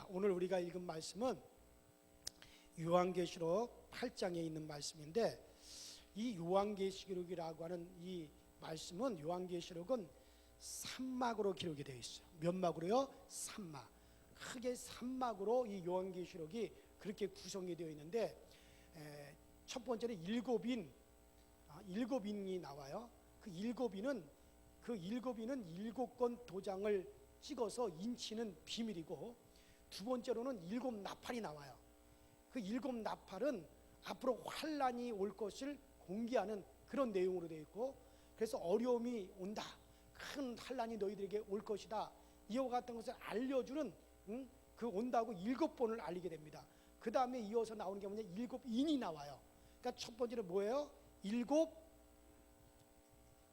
오늘 우리가 읽은 말씀은 요한계시록 8장에 있는 말씀인데, 이 요한계시록이라고 하는 이 말씀은, 요한계시록은 3막으로 기록이 되어 있어요. 몇 막으로요? 3막. 크게 3막으로 이 요한계시록이 그렇게 구성이 되어 있는데, 첫 번째는 일곱 인이 나와요. 그 일곱 인은 7권 도장을 찍어서 인치는 비밀이고, 두 번째로는 7나팔이 나와요. 그 7나팔은 앞으로 환란이 올 것을 공개하는 그런 내용으로 되어 있고, 그래서 어려움이 온다, 큰 환란이 너희들에게 올 것이다, 이와 같은 것을 알려주는 그 온다고 7번을 알리게 됩니다. 그 다음에 이어서 나오는 게 뭐냐, 7인이 나와요. 그러니까 첫 번째는 뭐예요?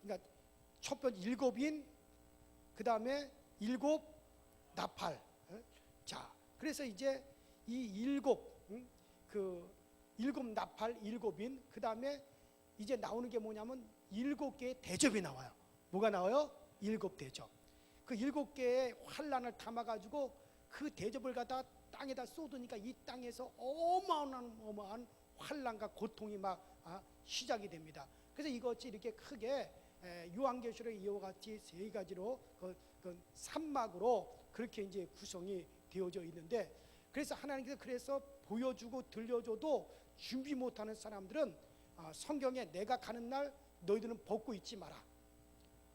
그러니까 첫 번째 7인, 그 다음에 7나팔. 자, 그래서 이제 이 7나팔, 7인, 그 다음에 이제 나오는 게 뭐냐면 7개의 대접이 나와요. 뭐가 나와요? 7대접. 그 7개의 환란을 담아가지고 그 대접을 갖다 땅에다 쏟으니까 이 땅에서 어마어마한 환란과 고통이 막 시작이 됩니다. 그래서 이것이 이렇게 크게 요한계시록의 이와 같이 세 가지로 그 3막으로 그렇게 이제 구성이 되어져 있는데, 그래서 하나님께서 그래서 보여주고 들려줘도 준비 못하는 사람들은 성경에 내가 가는 날 너희들은 벗고 있지 마라,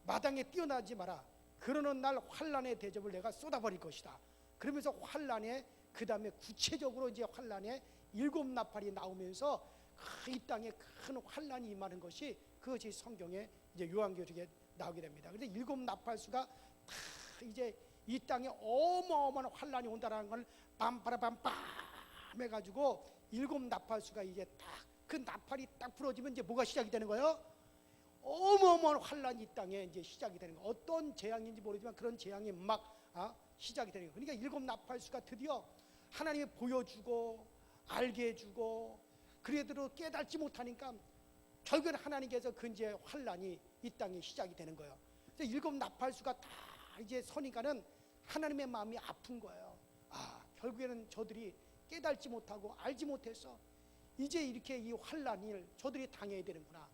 마당에 뛰어나지 마라, 그러는 날 환란의 대접을 내가 쏟아버릴 것이다, 그러면서 환란에, 그 다음에 구체적으로 이제 환란에 7나팔이 나오면서 이 땅에 큰 환란이 임하는 것이, 그것이 성경에 이제 요한계시록에 나오게 됩니다. 그래서 7나팔수가 다 이제 이 땅에 어마어마한 환란이 온다라는 걸 빰빠라빰빰 해가지고 7나팔수가 이제 딱 그 나팔이 딱 부러지면 이제 뭐가 시작이 되는 거예요? 어마어마한 환란이 이 땅에 이제 시작이 되는 거예요. 어떤 재앙인지 모르지만 그런 재앙이 막 시작이 되는 거예요. 그러니까 7나팔수가 드디어 하나님이 보여주고 알게 해주고 그래도 깨닫지 못하니까 결국엔 하나님께서 그 이제 환란이 이 땅에 시작이 되는 거예요. 그래서 7나팔수가 다 이제 서니까는 하나님의 마음이 아픈 거예요. 결국에는 저들이 깨닫지 못하고 알지 못해서 이제 이렇게 이 환란을 저들이 당해야 되는구나.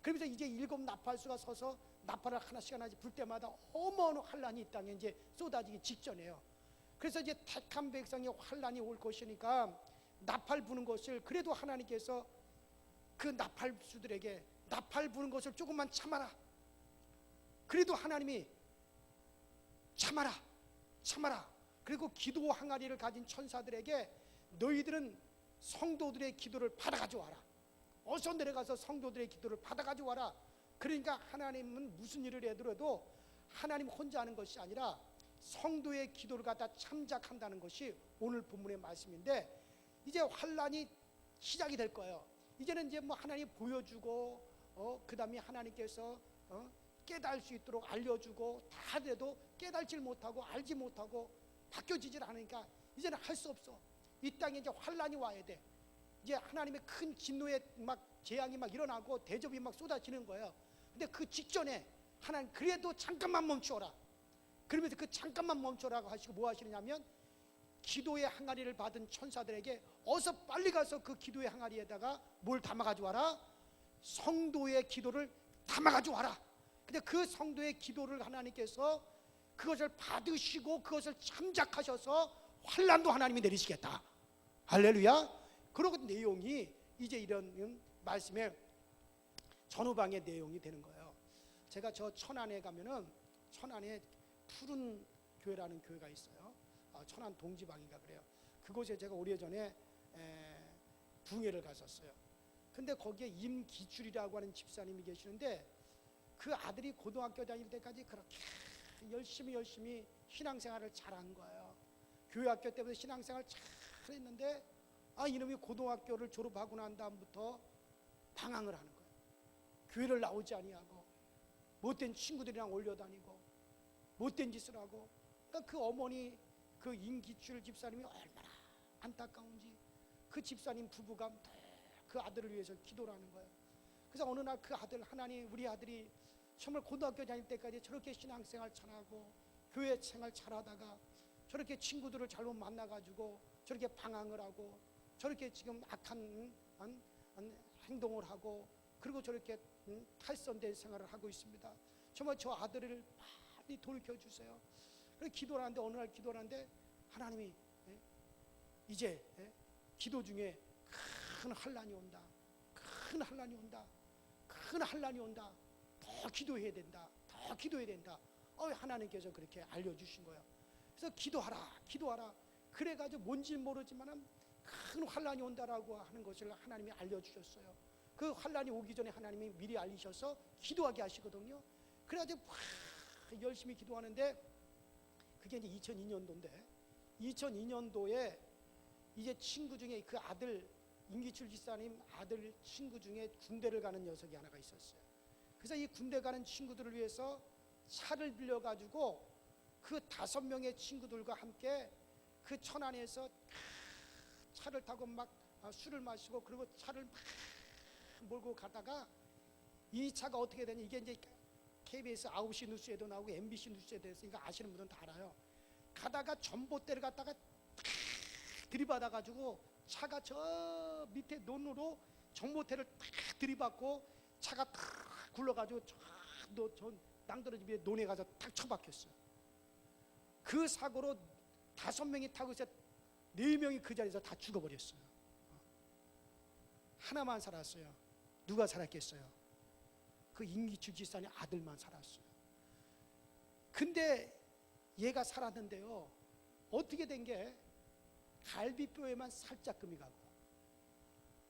그러면서 이제 7나팔수가 서서 나팔을 하나씩 불 때마다 어마어마한 환란이 이 땅에 이제 쏟아지기 직전이에요. 그래서 이제 택한 백성이 환란이 올 것이니까 나팔 부는 것을, 그래도 하나님께서 그 나팔수들에게 나팔 부는 것을 조금만 참아라, 그래도 하나님이 참아라, 그리고 기도 항아리를 가진 천사들에게 너희들은 성도들의 기도를 받아가지고 와라, 어서 내려가서 성도들의 기도를 받아가지고 와라. 그러니까 하나님은 무슨 일을 해도 하나님 혼자 하는 것이 아니라 성도의 기도를 갖다 참작한다는 것이 오늘 본문의 말씀인데, 이제 환란이 시작이 될 거예요. 이제는 이제 뭐 하나님 보여주고 그 다음에 하나님께서 깨달을 수 있도록 알려주고 다 해도 깨달지 못하고 알지 못하고 바뀌어지질 않으니까 이제는 할 수 없어. 이 땅에 이제 환란이 와야 돼. 이제 하나님의 큰 진노의 막 재앙이 막 일어나고 대접이 막 쏟아지는 거예요. 근데 그 직전에 하나님 그래도 잠깐만 멈추어라, 그러면서 그 잠깐만 멈춰라고 하시고 뭐 하시느냐면 기도의 항아리를 받은 천사들에게 어서 빨리 가서 그 기도의 항아리에다가 뭘 담아가지고 와라? 성도의 기도를 담아가지고 와라. 근데 그 성도의 기도를 하나님께서 그것을 받으시고 그것을 참작하셔서 환란도 하나님이 내리시겠다. 할렐루야. 그러고 내용이 이제 이런 말씀의 전후방의 내용이 되는 거예요. 제가 저 천안에 가면은, 천안에 푸른 교회라는 교회가 있어요. 천안 동지방인가 그래요. 그곳에 제가 오래전에 붕회를 갔었어요. 근데 거기에 임기출이라고 하는 집사님이 계시는데, 그 아들이 고등학교 다닐 때까지 그렇게 열심히 신앙생활을 잘한 거예요. 교회 학교 때부터 신앙생활 잘 했는데 이놈이 고등학교를 졸업하고 난 다음부터 방황을 하는 거예요. 교회를 나오지 아니하고 못된 친구들이랑 올려다니고 못된 짓을 하고. 그러니까 그 어머니, 그 임기출 집사님이 얼마나 안타까운지 그 집사님 부부가 그 아들을 위해서 기도를 하는 거예요. 그래서 어느 날 그 아들, 하나님 우리 아들이 정말 고등학교 다닐 때까지 저렇게 신앙생활 잘하고 교회 생활 잘하다가 저렇게 친구들을 잘못 만나가지고 저렇게 방황을 하고 저렇게 지금 악한 행동을 하고 그리고 저렇게 탈선된 생활을 하고 있습니다. 정말 저 아들을 많이 돌이켜주세요. 그래서 기도를 하는데 어느 날 기도를 하는데 하나님이 이제 기도 중에 큰 환난이 온다. 큰 환난이 온다. 큰 환난이 온다. 더 기도해야 된다. 더 기도해야 된다. 하나님께서 그렇게 알려주신 거예요. 그래서 기도하라, 기도하라. 그래가지고 뭔지 모르지만 큰 환난이 온다라고 하는 것을 하나님이 알려주셨어요. 그 환난이 오기 전에 하나님이 미리 알리셔서 기도하게 하시거든요. 그래가지고 열심히 기도하는데 그게 이제 2002년도인데 2002년도에 이제 친구 중에 그 아들 임기출 집사님 아들 친구 중에 군대를 가는 녀석이 하나가 있었어요. 그래서 이 군대 가는 친구들을 위해서 차를 빌려가지고 그 5명의 친구들과 함께 그 천안에서 차를 타고 막 술을 마시고 그리고 차를 막 몰고 가다가 이 차가 어떻게 되냐, 이게 이제 KBS 9시 뉴스에도 나오고 MBC 뉴스에도 했으니까 아시는 분들은 다 알아요. 가다가 전봇대를 갖다가 들이받아가지고 차가 저 밑에 논으로 전봇대를 탁 들이받고 차가 탁 굴러가지고 저 낭떠러지 위에 논에 가서 탁 처박혔어요. 그 사고로 5명이 타고 있어 4명이 그 자리에서 다 죽어버렸어요. 하나만 살았어요. 누가 살았겠어요? 그 임기출 집사님 아들만 살았어요. 근데 얘가 살았는데요, 어떻게 된 게 갈비뼈에만 살짝 금이 가고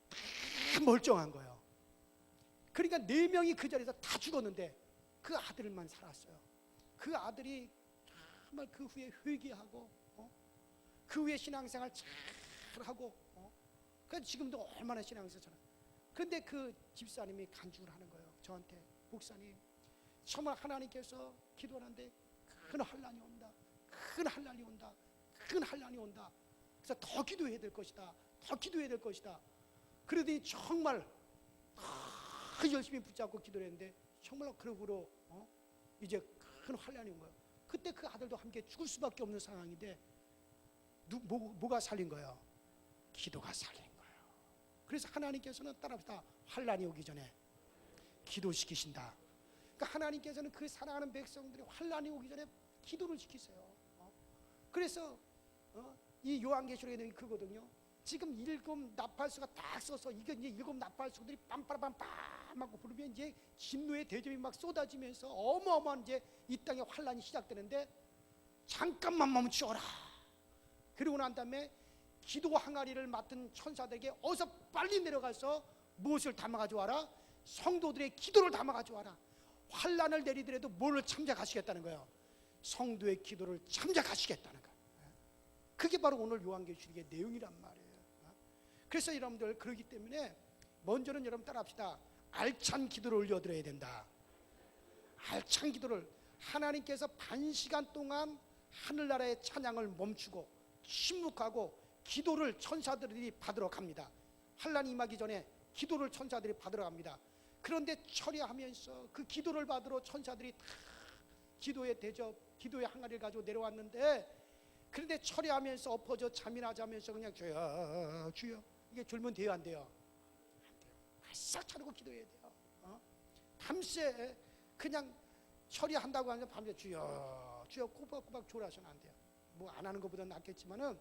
다 멀쩡한 거예요. 그러니까 4명이 그 자리에서 다 죽었는데 그 아들만 살았어요. 그 아들이 정말 그 후에 회개하고 그 후에 신앙생활 잘하고 그래서 지금도 얼마나 신앙생활 잘하고. 그런데 그 집사님이 간증을 하는 거예요. 저한테, 목사님 정말 하나님께서 기도하는데 큰 환난이 온다, 큰 환난이 온다, 큰 환난이 온다. 그래서 더 기도해야 될 것이다, 더 기도해야 될 것이다. 그러더니 정말 열심히 붙잡고 기도를 했는데 정말 그러고로 이제 큰 환난이 온 거예요. 그때 그 아들도 함께 죽을 수밖에 없는 상황인데 뭐가 살린 거예요? 기도가 살린 거예요. 그래서 하나님께서는 따라합시다. 환난이 오기 전에 기도시키신다. 그러니까 하나님께서는 그 사랑하는 백성들이 환난이 오기 전에 기도를 시키세요. 그래서 이 요한계시록에 그거든요. 지금 7 나팔수가 딱 써서 이게 이제 7 나팔수들이 빰빠라빰빰 하고 부르면 이제 진노의 대접이 막 쏟아지면서 어마어마한 이제 이 땅의 환난이 시작되는데 잠깐만 멈추어라. 그리고 난 다음에 기도 항아리를 맡은 천사들에게 어서 빨리 내려가서 무엇을 담아가지고 와라? 성도들의 기도를 담아가지고 와라. 환난을 내리더라도 뭘 참작하시겠다는 거예요? 성도의 기도를 참작하시겠다는 거예요. 그게 바로 오늘 요한계시록의 내용이란 말이에요. 그래서 여러분들 그러기 때문에 먼저는 여러분 따라합시다. 알찬 기도를 올려드려야 된다. 알찬 기도를 하나님께서 반 시간 동안 하늘나라의 찬양을 멈추고 침묵하고 기도를 천사들이 받으러 갑니다. 환난이 임하기 전에 기도를 천사들이 받으러 갑니다. 그런데 처리하면서 그 기도를 받으러 천사들이 다 기도의 대접, 기도의 항아리를 가지고 내려왔는데, 그런데 처리하면서 엎어져 잠이나 자면서 그냥 주여 주여, 이게 졸면 돼요 안 돼요? 안 돼요. 바싹 차리고 기도해야 돼요. 밤새 그냥 처리한다고 하면 밤새 주여 주여 꼬박꼬박 졸아서는 안 돼요. 뭐 안 하는 것보다 낫겠지만은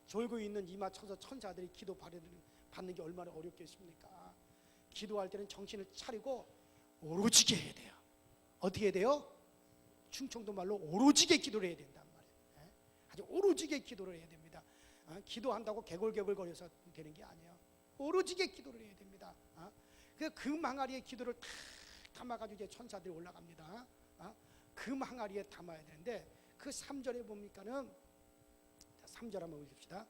졸고 있는 이마 쳐서 천사들이 기도 받는 게 얼마나 어렵겠습니까? 기도할 때는 정신을 차리고 오로지게 해야 돼요. 어떻게 해야 돼요? 충청도 말로 오로지게 기도를 해야 된단 말이에요. 아주 오로지게 기도를 해야 됩니다. 기도한다고 개골개골거려서 되는 게 아니에요. 오로지게 기도를 해야 됩니다. 금 항아리에 기도를 탁 담아가지고 이제 천사들이 올라갑니다. 금 항아리에 담아야 되는데 그 3절에 보니까는 3절 한번 읽읍시다.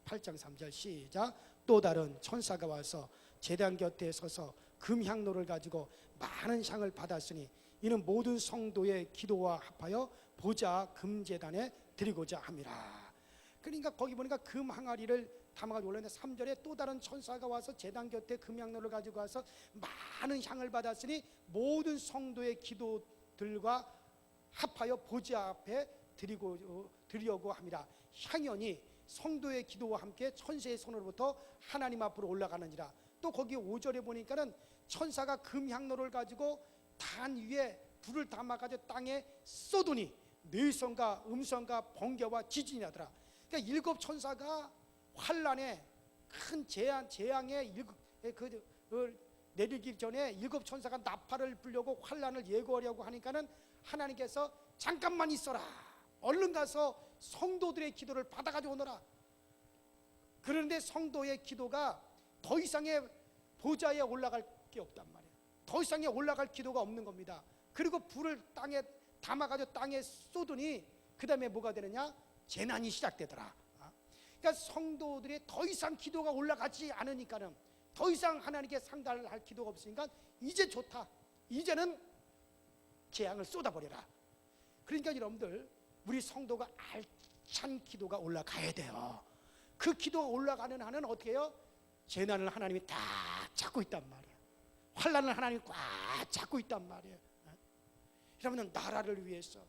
8장 3절 시작. 또 다른 천사가 와서 제단 곁에 서서 금향로를 가지고 많은 향을 받았으니 이는 모든 성도의 기도와 합하여 보좌 금제단에 드리고자 함이라. 그러니까 거기 보니까 금 항아리를 담아가지고 올랐는데 3절에 또 다른 천사가 와서 제단 곁에 금향로를 가지고 와서 많은 향을 받았으니 모든 성도의 기도들과 합하여 보좌 앞에 드리려고 합니다. 향연이 성도의 기도와 함께 천사의 손으로부터 하나님 앞으로 올라가느니라. 또 거기 5절에 보니까는 천사가 금향로를 가지고 단 위에 불을 담아가지고 땅에 쏟으니 뇌성과 음성과 번개와 지진이 나더라. 그러니까 7 천사가 환란에 큰 재앙에 내리기 전에 7 천사가 나팔을 불려고 환란을 예고하려고 하니까는 하나님께서 잠깐만 있어라, 얼른 가서 성도들의 기도를 받아가지고 오너라. 그런데 성도의 기도가 더 이상의 보좌에 올라갈 게 없단 말이에요. 더 이상의 올라갈 기도가 없는 겁니다. 그리고 불을 땅에 담아가지고 땅에 쏟으니 그 다음에 뭐가 되느냐? 재난이 시작되더라. 그러니까 성도들이 더 이상 기도가 올라가지 않으니까는, 더 이상 하나님께 상달을 할 기도가 없으니까 이제 좋다, 이제는 재앙을 쏟아버려라. 그러니까 여러분들, 우리 성도가 알찬 기도가 올라가야 돼요. 그 기도가 올라가는 한은 어떻게 해요? 재난을 하나님이 딱 잡고 있단 말이에요. 환난을 하나님이 꽉 잡고 있단 말이에요. 여러분은 나라를 위해서,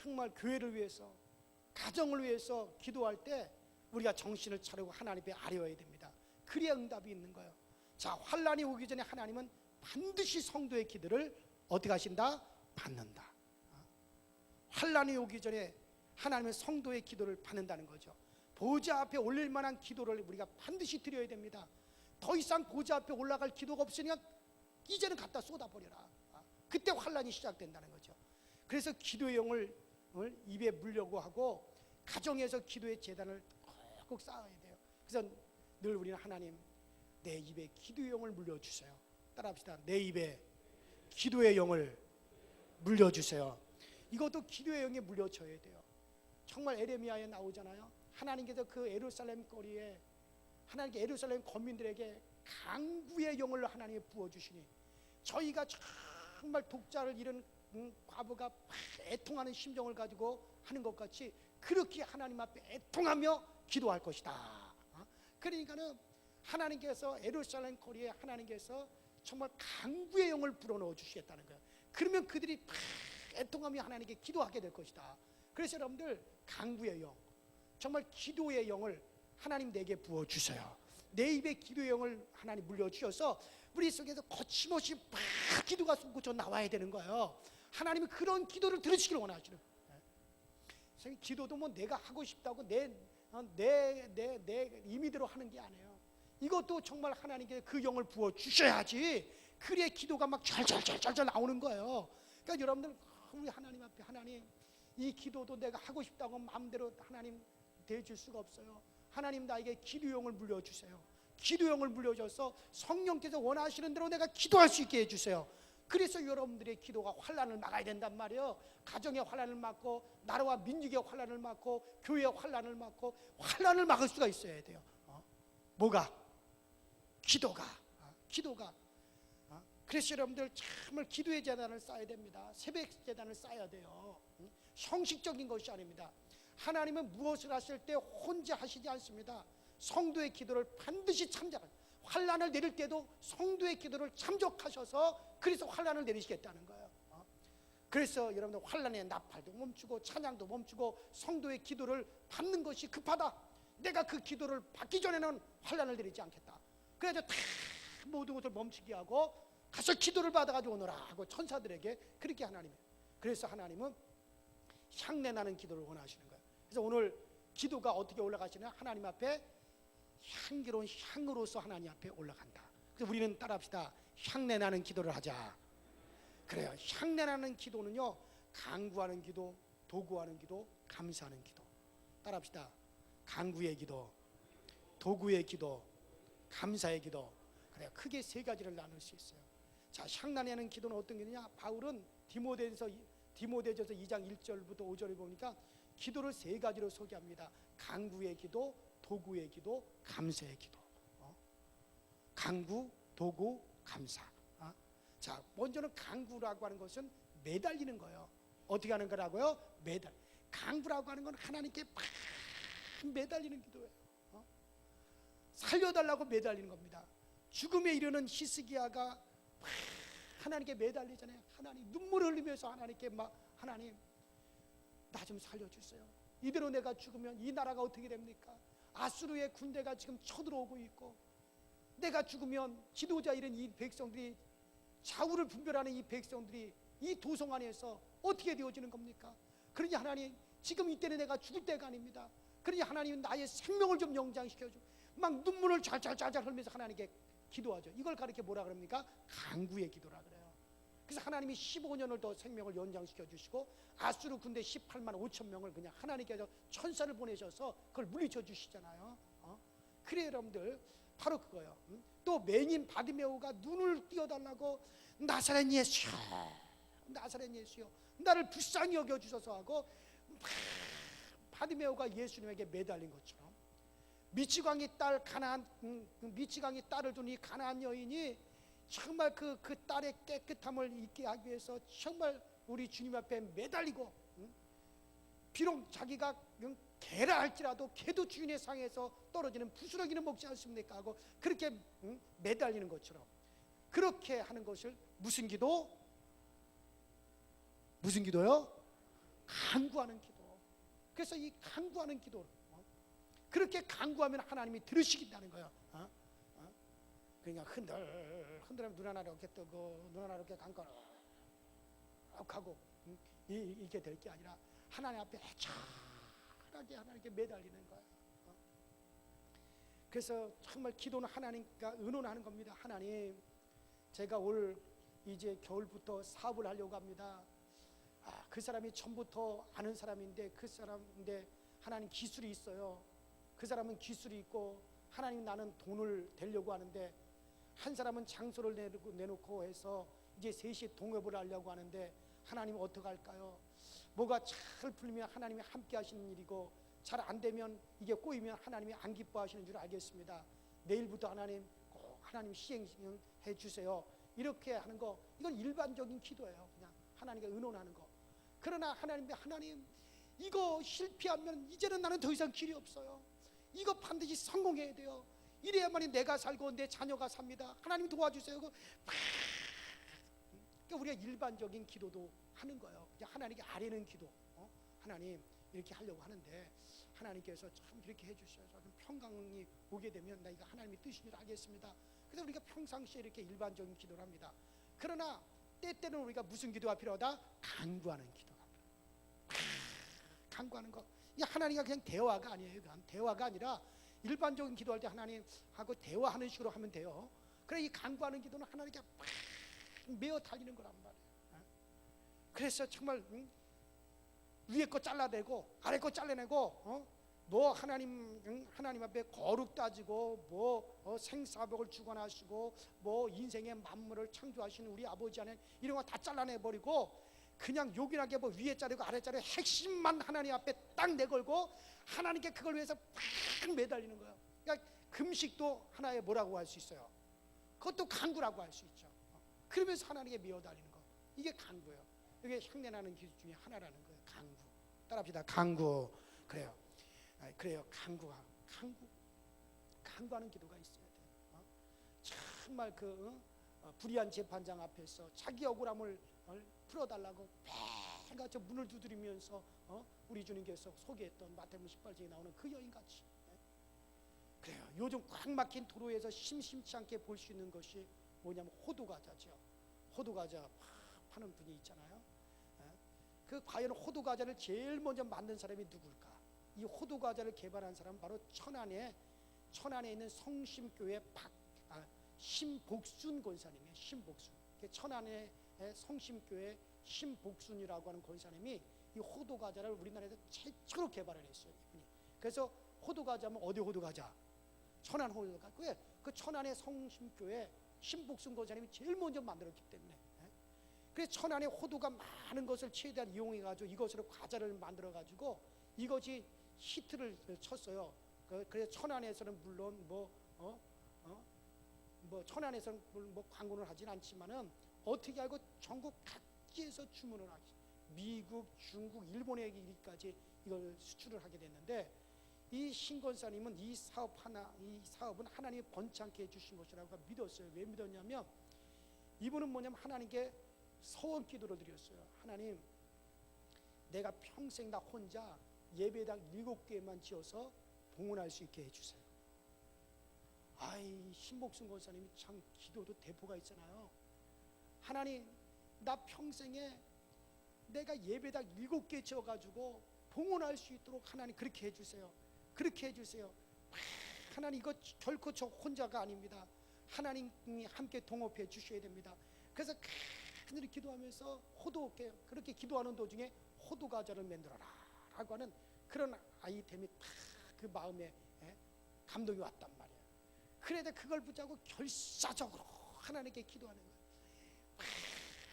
정말 교회를 위해서, 가정을 위해서 기도할 때 우리가 정신을 차리고 하나님 앞에 아뢰어야 됩니다. 그래야 응답이 있는 거예요. 자, 환난이 오기 전에 하나님은 반드시 성도의 기도를 어떻게 하신다? 받는다. 환난이 오기 전에 하나님은 성도의 기도를 받는다는 거죠. 보좌 앞에 올릴 만한 기도를 우리가 반드시 드려야 됩니다. 더 이상 보좌 앞에 올라갈 기도가 없으니까 이제는 갖다 쏟아버려라. 그때 환난이 시작된다는 거죠. 그래서 기도의 영을 입에 물려고 하고 가정에서 기도의 재단을 꼭 쌓아야 돼요. 그래서 늘 우리는 하나님, 내 입에 기도의 영을 물려주세요. 따라합시다. 내 입에 기도의 영을 물려주세요. 이것도 기도의 영에 물려줘야 돼요. 정말 에레미야에 나오잖아요. 하나님께서 그 예루살렘 거리에, 하나님께 예루살렘 거민들에게 강구의 영을 하나님이 부어주시니 저희가 정말 독자를 잃은 과부가 애통하는 심정을 가지고 하는 것 같이 그렇게 하나님 앞에 애통하며 기도할 것이다. 그러니까는 하나님께서 예루살렘 거리에 하나님께서 정말 강구의 영을 불어넣어 주시겠다는 거예요. 그러면 그들이 애통하며 하나님께 기도하게 될 것이다. 그래서 여러분들, 강구의 영, 정말 기도의 영을 하나님 내게 부어주세요. 내 입에 기도의 영을 하나님 물려주셔서 우리 속에서 거침없이 막 기도가 솟구쳐 나와야 되는 거예요. 하나님이 그런 기도를 들으시기를 원하시는 거예요. 기도도 뭐 내가 하고 싶다고 내 임의대로 하는 게 아니에요. 이것도 정말 하나님께 그 영을 부어주셔야지 그래 기도가 막 잘잘 나오는 거예요. 그러니까 여러분들, 우리 하나님 앞에, 하나님, 이 기도도 내가 하고 싶다고 마음대로 하나님 대줄 수가 없어요. 하나님, 나에게 기도용을 물려주세요. 기도용을 물려줘서 성령께서 원하시는 대로 내가 기도할 수 있게 해주세요. 그래서 여러분들의 기도가 환난을 막아야 된단 말이에요. 가정의 환난을 막고, 나라와 민족의 환난을 막고, 교회의 환난을 막고, 환난을 막을 수가 있어야 돼요. 뭐가? 기도가. 그래서 여러분들 정말 기도의 재단을 쌓아야 됩니다. 새벽 재단을 쌓아야 돼요. 형식적인 것이 아닙니다. 하나님은 무엇을 하실 때 혼자 하시지 않습니다. 성도의 기도를 반드시 참작하세요. 환난을 내릴 때도 성도의 기도를 참족하셔서 그래서 환난을 내리시겠다는 거예요. 그래서 여러분들, 환난의 나팔도 멈추고 찬양도 멈추고 성도의 기도를 받는 것이 급하다. 내가 그 기도를 받기 전에는 환난을 내리지 않겠다. 그래서 다 모든 것을 멈추게 하고 가서 기도를 받아가지고 오너라 하고 천사들에게 그렇게 하나님이, 그래서 하나님은 향내나는 기도를 원하시는 거예요. 그래서 오늘 기도가 어떻게 올라가시냐? 하나님 앞에 향기로운 향으로서 하나님 앞에 올라간다. 그래서 우리는 따라합시다. 향내나는 기도를 하자. 그래요. 향내나는 기도는요, 간구하는 기도, 도구하는 기도, 감사하는 기도. 따라합시다. 간구의 기도, 도구의 기도, 감사의 기도. 그래요. 크게 세 가지를 나눌 수 있어요. 자, 향내나는 기도는 어떤 기도냐? 바울은 디모데전서 2장 1절부터 5절에 보니까 기도를 세 가지로 소개합니다. 간구의 기도, 도구의 기도, 감사의 기도. 간구, 도구, 감사. 자, 먼저는 간구라고 하는 것은 매달리는 거예요. 어떻게 하는 거라고요? 간구라고 하는 건 하나님께 막 매달리는 기도예요. 살려달라고 매달리는 겁니다. 죽음에 이르는 히스기야가 하나님께 매달리잖아요. 하나님, 눈물을 흘리면서 하나님께 막, 하나님, 나 좀 살려주세요. 이대로 내가 죽으면 이 나라가 어떻게 됩니까? 아수르의 군대가 지금 쳐들어오고 있고, 내가 죽으면 지도자 이런 이 백성들이, 좌우를 분별하는 이 백성들이 이 도성 안에서 어떻게 되어지는 겁니까? 그러니 하나님, 지금 이때는 내가 죽을 때가 아닙니다. 그러니 하나님, 나의 생명을 좀 연장시켜줘. 막 눈물을 잘잘잘잘 흘리면서 하나님께 기도하죠. 이걸 가르쳐 뭐라 그럽니까? 간구의 기도라 그래요. 그래서 하나님이 15년을 더 생명을 연장시켜 주시고, 아수르 군대 18만 5천 명을 그냥 하나님께서 천사를 보내셔서 그걸 물리쳐 주시잖아요. 그래 여러분들, 바로 그거예요. 또 맹인 바디메오가 눈을 띄워달라고, 나사렛 예수여, 나사렛 예수여, 나를 불쌍히 여겨주셔서 하고, 바디메오가 예수님에게 매달린 것처럼, 미치광이 딸 가나안, 미치광이 딸을 둔 이 가나안 여인이 정말 그 딸의 깨끗함을 잊게 하기 위해서 정말 우리 주님 앞에 매달리고, 비록 자기가 개라 할지라도 개도 주인의 상에서 떨어지는 부스러기는 먹지 않습니까 하고 그렇게 매달리는 것처럼, 그렇게 하는 것을 무슨 기도? 무슨 기도요? 간구하는 기도. 그래서 이 간구하는 기도, 그렇게 간구하면 하나님이 들으시긴다는 거예요. 그러니까 흔들하면 눈 하나 이렇게 뜨고 눈 하나 이렇게 감고 하고 이게 될 게 아니라 하나님 앞에 애절하게 하나님께 매달리는 거예요. 그래서 정말 기도는 하나님과 의논하는 겁니다. 하나님, 제가 올 이제 겨울부터 사업을 하려고 합니다. 그 사람이 처음부터 아는 사람인데, 그 사람인데 하나님 기술이 있어요. 그 사람은 기술이 있고, 하나님 나는 돈을 대려고 하는데, 한 사람은 장소를 내놓고 해서 이제 셋이 동업을 하려고 하는데, 하나님 어떻게 할까요? 뭐가 잘 풀리면 하나님이 함께 하시는 일이고, 잘 안 되면, 이게 꼬이면 하나님이 안 기뻐하시는 줄 알겠습니다. 내일부터 하나님 꼭 하나님 시행해 주세요. 이렇게 하는 거, 이건 일반적인 기도예요. 그냥 하나님과 의논하는 거. 그러나 하나님 이거 실패하면 이제는 나는 더 이상 길이 없어요. 이거 반드시 성공해야 돼요. 이래야만이 내가 살고 내 자녀가 삽니다. 하나님 도와주세요. 그러니까 우리가 일반적인 기도도 하는 거예요. 그냥 하나님께 아뢰는 기도. 하나님 이렇게 하려고 하는데 하나님께서 참 이렇게 해주셔서 평강이 오게 되면 나 이거 하나님의 뜻인 줄 알겠습니다. 그래서 우리가 평상시에 이렇게 일반적인 기도를 합니다. 그러나 때때는 우리가 무슨 기도가 필요하다? 간구하는 기도가 필요하다. 간구하는 거. 이 하나님과 그냥 대화가 아니에요. 그냥 대화가 아니라 일반적인 기도할 때 하나님하고 대화하는 식으로 하면 돼요. 그래, 이 간구하는 기도는 하나님께 매어 달리는 거란 말이에요. 그래서 정말 위에 거 잘라내고 아래 거 잘라내고, 뭐 하나님 앞에 거룩 따지고, 뭐 생사복을 주관하시고, 뭐 인생의 만물을 창조하시는 우리 아버지 안에 이런 거 다 잘라내버리고, 그냥 요긴하게 뭐 위에 자르고 아래 자르고 핵심만 하나님 앞에 딱 내걸고 하나님께 그걸 위해서 팍 매달리는 거예요. 그러니까 금식도 하나의 뭐라고 할 수 있어요? 그것도 간구라고 할 수 있죠. 그러면서 하나님께 매달리는 거, 이게 간구예요. 이게 향내나는 기술 중에 하나라는 거예요. 간구. 따라합시다. 간구. 그래요. 그래요. 간구하는 기도가 있어야 돼요. 정말 불의한 재판장 앞에서 자기 억울함을 풀어달라고 매일같이 문을 두드리면서 우리 주님께서 소개했던 마태복음 18장에 나오는 그 여인같이. 그래요. 요즘 꽉 막힌 도로에서 심심치 않게 볼 수 있는 것이 뭐냐면 호두과자죠. 호두과자 파는 분이 있잖아요. 그 과연 호두과자를 제일 먼저 만든 사람이 누굴까? 이 호두과자를 개발한 사람은 바로 천안에 있는 성심교회 신복순 권사님이에요. 신복순. 천안의 성심교회 신복순이라고 하는 권사님이 이 호두과자를 우리나라에서 최초로 개발을 했어요. 이분이. 그래서 호두과자면 어디 호두과자? 천안 호두과자. 그 천안의 성심교회 신복순 권사님이 제일 먼저 만들었기 때문에. 그래서 천안에 호두가 많은 것을 최대한 이용해가지고 이것으로 과자를 만들어가지고 이것이 히트를 쳤어요. 그래서 천안에서는 물론 뭐 천안에서는 뭐 광고를 하진 않지만은 어떻게 알고 전국 각지에서 주문을 하기, 미국, 중국, 일본에까지 이걸 수출을 하게 됐는데, 이 신권사님은 이 사업은 하나님이 번창케 해주신 것이라고 믿었어요. 왜 믿었냐면 이분은 뭐냐면 하나님께 서원 기도를 드렸어요. 하나님, 내가 평생 나 혼자 예배당 7개만 지어서 봉헌할 수 있게 해주세요. 아이, 신복순 권사님이 참 기도도 대포가 있잖아요. 하나님, 나 평생에 내가 예배당 7개 지어가지고 봉헌할 수 있도록 하나님 그렇게 해주세요. 그렇게 해주세요. 하나님, 이거 결코 저 혼자가 아닙니다. 하나님이 함께 동업해 주셔야 됩니다. 그래서 하늘이 기도하면서 호도께 그렇게 기도하는 도중에 호두과자를 만들어라 라고 하는 그런 아이템이 딱 그 마음에 감동이 왔단 말이에요. 그래도 그걸 붙잡고 결사적으로 하나님께 기도하는 거예요.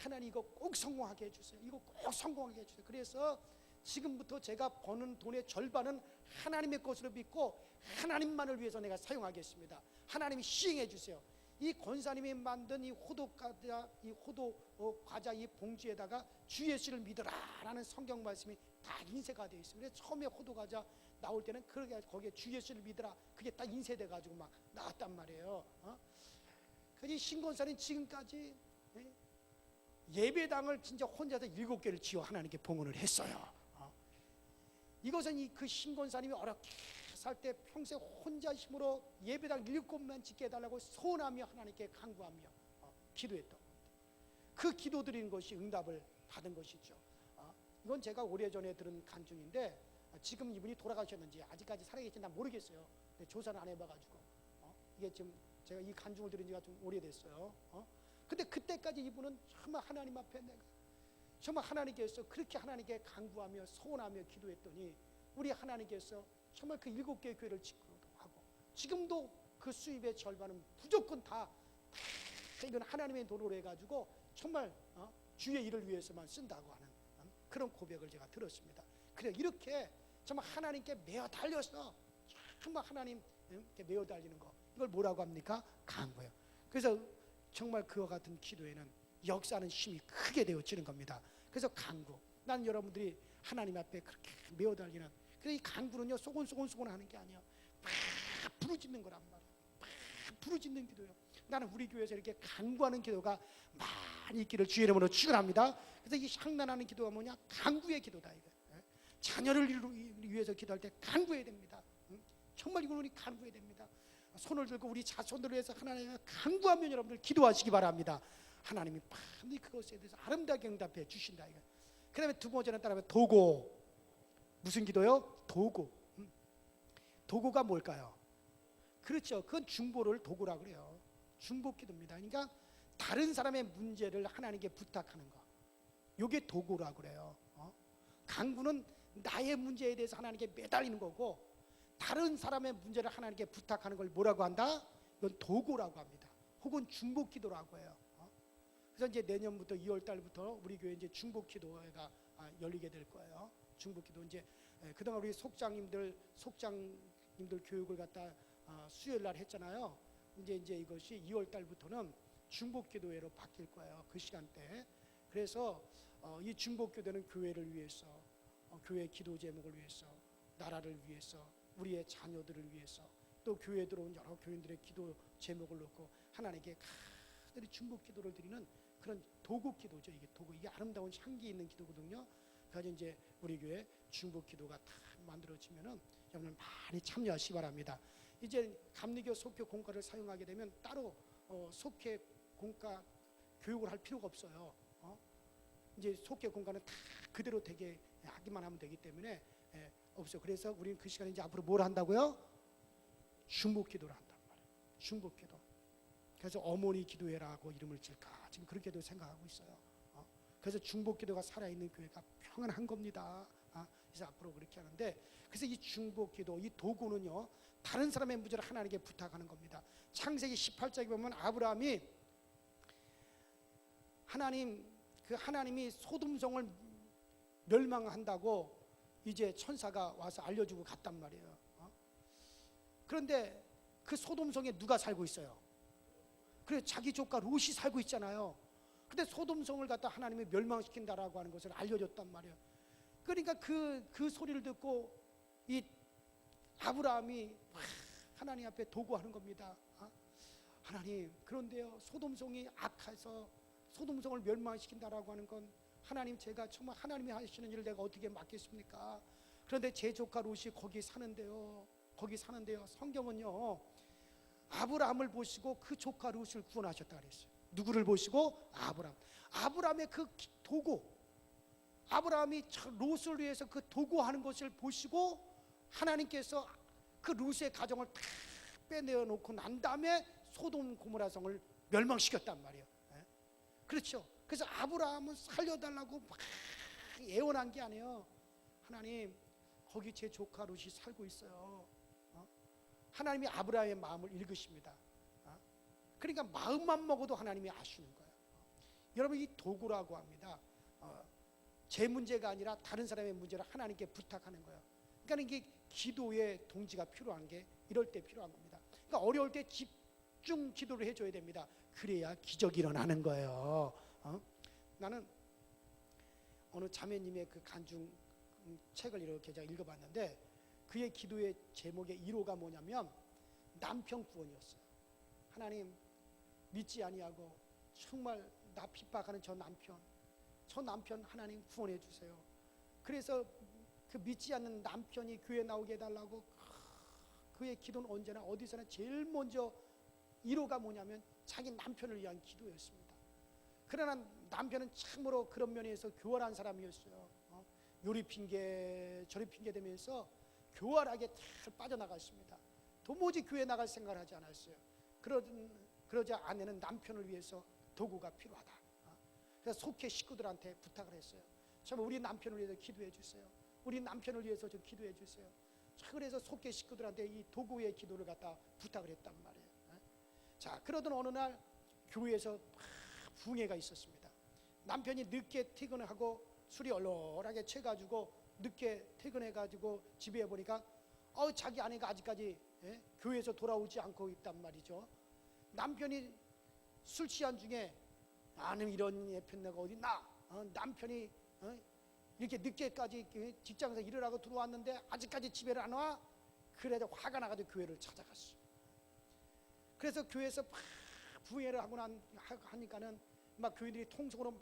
하나님, 이거 꼭 성공하게 해주세요. 이거 꼭 성공하게 해주세요. 그래서 지금부터 제가 버는 돈의 절반은 하나님의 것으로 믿고 하나님만을 위해서 내가 사용하겠습니다. 하나님이 시행해 주세요. 이 권사님이 만든 이 호도 과자 이 봉지에다가 주 예수를 믿으라라는 성경 말씀이 다 인쇄가 되어 있어요. 그래서 처음에 호도 과자 나올 때는 그렇게 거기에 주 예수를 믿으라 그게 딱 인쇄돼 가지고 막 나왔단 말이에요. 그래서 신 권사님 지금까지 예배당을 진짜 혼자서 7개를 지어 하나님께 봉헌을 했어요. 이것은 그 신 권사님이 어렵게 살 때 평생 혼자 힘으로 예배당 7곳만 짓게 해달라고 소원하며 하나님께 간구하며 기도했던 겁니다. 그 기도 드리는 것이 응답을 받은 것이죠. 이건 제가 오래전에 들은 간증인데 지금 이분이 돌아가셨는지 아직까지 살아계신지 난 모르겠어요. 조사는 안 해봐가지고 이게 지금 제가 이 간증을 들은 지가 좀 오래됐어요. 근데 그때까지 이분은 정말 하나님 앞에 내가 정말 하나님께서 그렇게 하나님께 간구하며 소원하며 기도했더니 우리 하나님께서 정말 그 7개의 교회를 짓고도 하고 지금도 그 수입의 절반은 무조건 다 이건 하나님의 돈으로 해가지고 정말 주의 일을 위해서만 쓴다고 하는 그런 고백을 제가 들었습니다. 그래 이렇게 정말 하나님께 매어 달려서 정말 하나님께 매어 달리는 거 이걸 뭐라고 합니까? 간구예요. 그래서 정말 그와 같은 기도에는 역사하는 힘이 크게 되어지는 겁니다. 그래서 간구. 난 여러분들이 하나님 앞에 그렇게 매어 달리는 그래서 이 간구는요 소곤소곤 하는 게 아니야. 막 부르짖는 거란 말이야. 막 부르짖는 기도예요. 나는 우리 교회에서 이렇게 간구하는 기도가 많이 있기를 주의 이름으로 축원합니다. 그래서 이 향난하는 기도가 뭐냐? 간구의 기도다 이거. 자녀를 위해서 기도할 때 간구해야 됩니다. 정말 이걸 우리 간구해야 됩니다. 손을 들고 우리 자손들을 위해서 하나님을 간구하면 여러분들 기도하시기 바랍니다. 하나님이 반드시 그것에 대해서 아름답게 응답해 주신다 이거. 그 다음에 두 번째는 따라하면 도고. 무슨 기도요? 도고. 도고가 뭘까요? 그렇죠. 그건 중보를 도구라 그래요. 중보 기도입니다. 그러니까 다른 사람의 문제를 하나님께 부탁하는 거. 이게 도구라 그래요. 간구는 나의 문제에 대해서 하나님께 매달리는 거고 다른 사람의 문제를 하나님께 부탁하는 걸 뭐라고 한다? 이건 도구라고 합니다. 혹은 중보 기도라고 해요. 그래서 이제 내년부터 2월 달부터 우리 교회 이제 중보 기도회가 열리게 될 거예요. 중보 기도 이제 그동안 우리 속장님들 교육을 갖다 수요일 날 했잖아요. 이제 이것이 2월 달부터는 중보 기도회로 바뀔 거예요. 그 시간대. 그래서 이 중보 기도는 교회를 위해서, 교회 기도 제목을 위해서, 나라를 위해서, 우리의 자녀들을 위해서, 또 교회에 들어온 여러 교인들의 기도 제목을 놓고 하나님께 가득히 중보 기도를 드리는 그런 도구 기도죠. 이게 아름다운 향기 있는 기도거든요. 그래서 이제 우리 교회 중보 기도가 다 만들어지면은 여러분 많이 참여하시기 바랍니다. 이제 감리교 속회 공과를 사용하게 되면 따로 속회 공과 교육을 할 필요가 없어요. 이제 속회 공과는 다 그대로 되게 하기만 하면 되기 때문에 없어요. 그래서 우리는 그 시간에 이제 앞으로 뭘 한다고요? 중보 기도를 한단 말이에요. 중보 기도. 그래서 어머니 기도회라고 이름을 지을까 지금 그렇게도 생각하고 있어요. 그래서 중보 기도가 살아있는 교회가 평안한 겁니다. 그래서 앞으로 그렇게 하는데 그래서 이 중보 기도 이 도구는요 다른 사람의 문제를 하나님께 부탁하는 겁니다. 창세기 18장에 보면 아브라함이 하나님이 소돔성을 멸망한다고 이제 천사가 와서 알려주고 갔단 말이에요. 그런데 그 소돔성에 누가 살고 있어요? 그래 자기 조카 롯이 살고 있잖아요. 근데 소돔성을 갖다 하나님이 멸망시킨다라고 하는 것을 알려줬단 말이에요. 그러니까 그 소리를 듣고 이 아브라함이 하나님 앞에 도구하는 겁니다. 하나님 그런데요 소돔성이 악해서 소돔성을 멸망시킨다라고 하는 건 하나님, 제가 정말 하나님이 하시는 일을 내가 어떻게 맡겠습니까? 그런데 제 조카 롯이 거기 사는데요. 성경은요, 아브라함을 보시고 그 조카 롯을 구원하셨다 그랬어요. 누구를 보시고? 아브라함의 그 도구, 아브라함이 롯을 위해서 그 도구하는 것을 보시고 하나님께서 그 롯의 가정을 다 빼내어 놓고 난 다음에 소돔 고모라 성을 멸망시켰단 말이에요. 그렇죠. 그래서 아브라함은 살려달라고 막 애원한 게 아니에요. 하나님, 거기 제 조카 롯이 살고 있어요. 하나님이 아브라함의 마음을 읽으십니다. 그러니까 마음만 먹어도 하나님이 아시는 거예요. 여러분, 이 도구라고 합니다. 제 문제가 아니라 다른 사람의 문제를 하나님께 부탁하는 거예요. 그러니까 이게 기도의 동지가 필요한 게 이럴 때 필요한 겁니다. 그러니까 어려울 때 집중 기도를 해줘야 됩니다. 그래야 기적이 일어나는 거예요. 나는 어느 자매님의 그 간증 책을 이렇게 제가 읽어봤는데, 그의 기도의 제목의 1호가 뭐냐면 남편 구원이었어요. 하나님, 믿지 아니하고 정말 나 핍박하는 저 남편 하나님 구원해 주세요. 그래서 그 믿지 않는 남편이 교회 나오게 해달라고 그의 기도는 언제나 어디서나 제일 먼저 1호가 뭐냐면 자기 남편을 위한 기도였습니다. 그러나 남편은 참으로 그런 면에서 교활한 사람이었어요. 요리 핑계 저리 핑계 대면서 교활하게 다 빠져나갔습니다. 도무지 교회 나갈 생각을 하지 않았어요. 그러자 아내는 남편을 위해서 도구가 필요하다. 그래서 속해 식구들한테 부탁을 했어요. 참, 우리 남편을 위해서 기도해 주세요. 우리 남편을 위해서 좀 기도해 주세요. 그래서 속해 식구들한테 이 도구의 기도를 갖다 부탁을 했단 말이에요. 자, 그러던 어느 날 교회에서 부흥회가 있었습니다. 남편이 늦게 퇴근하고 술이 얼얼하게 취해가지고 늦게 퇴근해가지고 집에 보니까 자기 아내가 아직까지 교회에서 돌아오지 않고 있단 말이죠. 남편이 술 취한 중에 나는 이런 예편내가 어디 나 남편이 이렇게 늦게까지 직장에서 일을 하고 들어왔는데 아직까지 집에를 안 와? 그래서 화가 나가지고 교회를 찾아갔어. 그래서 교회에서 막 부흥회를 하니까는 막 교인들이 통성으로 막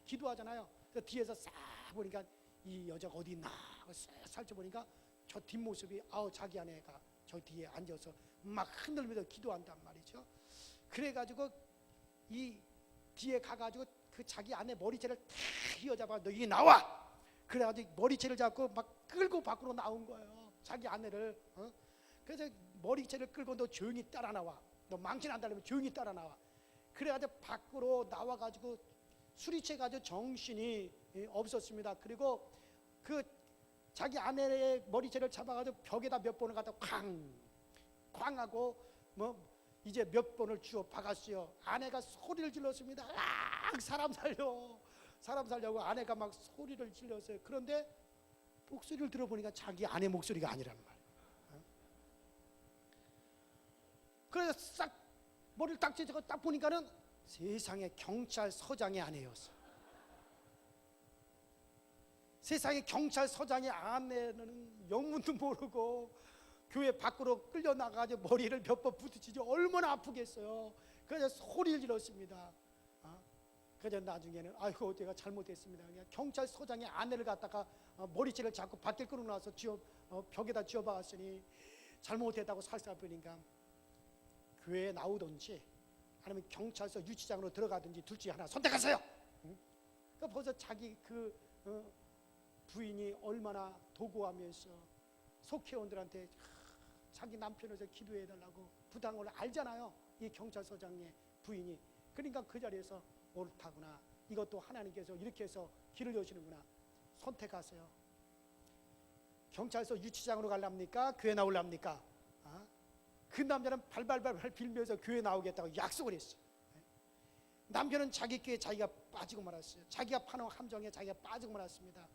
기도하잖아요. 그래서 뒤에서 싹 보니까 이 여자가 어디 있나 살펴보니까 저 뒷모습이 자기 아내가 저 뒤에 앉아서 막 흔들면서 기도한단 말이죠. 그래가지고 이 뒤에 가가지고 그 자기 아내 머리채를 탁 휘어잡아 너 여기 나와. 그래가지고 머리채를 잡고 막 끌고 밖으로 나온 거예요. 자기 아내를. 그래서 머리채를 끌고 너 조용히 따라 나와. 너 망신 안 달려면 조용히 따라 나와. 그래가지고 밖으로 나와가지고 술이 취해가지고 정신이 없었습니다. 그리고 그 자기 아내의 머리채를 잡아가지고 벽에다 몇 번을 갖다 쾅 하고 이제 몇 번을 주워 박았어요. 아내가 소리를 질렀습니다. 사람 살려고 아내가 막 소리를 질렀어요. 그런데 목소리를 들어보니까 자기 아내 목소리가 아니란 말이에요. 그래서 싹 머리를 딱 찢고 딱 보니까는 세상에 경찰서장의 아내였어요. 세상에 경찰서장의 아내는 영문도 모르고 교회 밖으로 끌려나가서 머리를 몇 번 부딪히지 얼마나 아프겠어요. 그래서 소리를 질렀습니다. 그래서 나중에는 아이고 제가 잘못했습니다. 그냥 경찰서장의 아내를 갖다가 머리채를 잡고 밖에 끌어놔서 벽에다 쥐어박았으니 잘못했다고 살살보니까 교회에 나오든지 아니면 경찰서 유치장으로 들어가든지 둘 중에 하나 선택하세요. 그러니까 벌써 자기 그 부인이 얼마나 도구하면서 속회원들한테 자기 남편을 기도해달라고 부탁한 걸 알잖아요. 이 경찰서장의 부인이. 그러니까 그 자리에서 옳다구나, 이것도 하나님께서 이렇게 해서 길을 여시는구나, 선택하세요. 경찰서 유치장으로 가랍니까? 교회 나오랍니까? 그 남자는 발발발 빌면서 교회 나오겠다고 약속을 했어요. 남편은 자기 교회에 자기가 빠지고 말았어요. 자기가 파는 함정에 자기가 빠지고 말았습니다.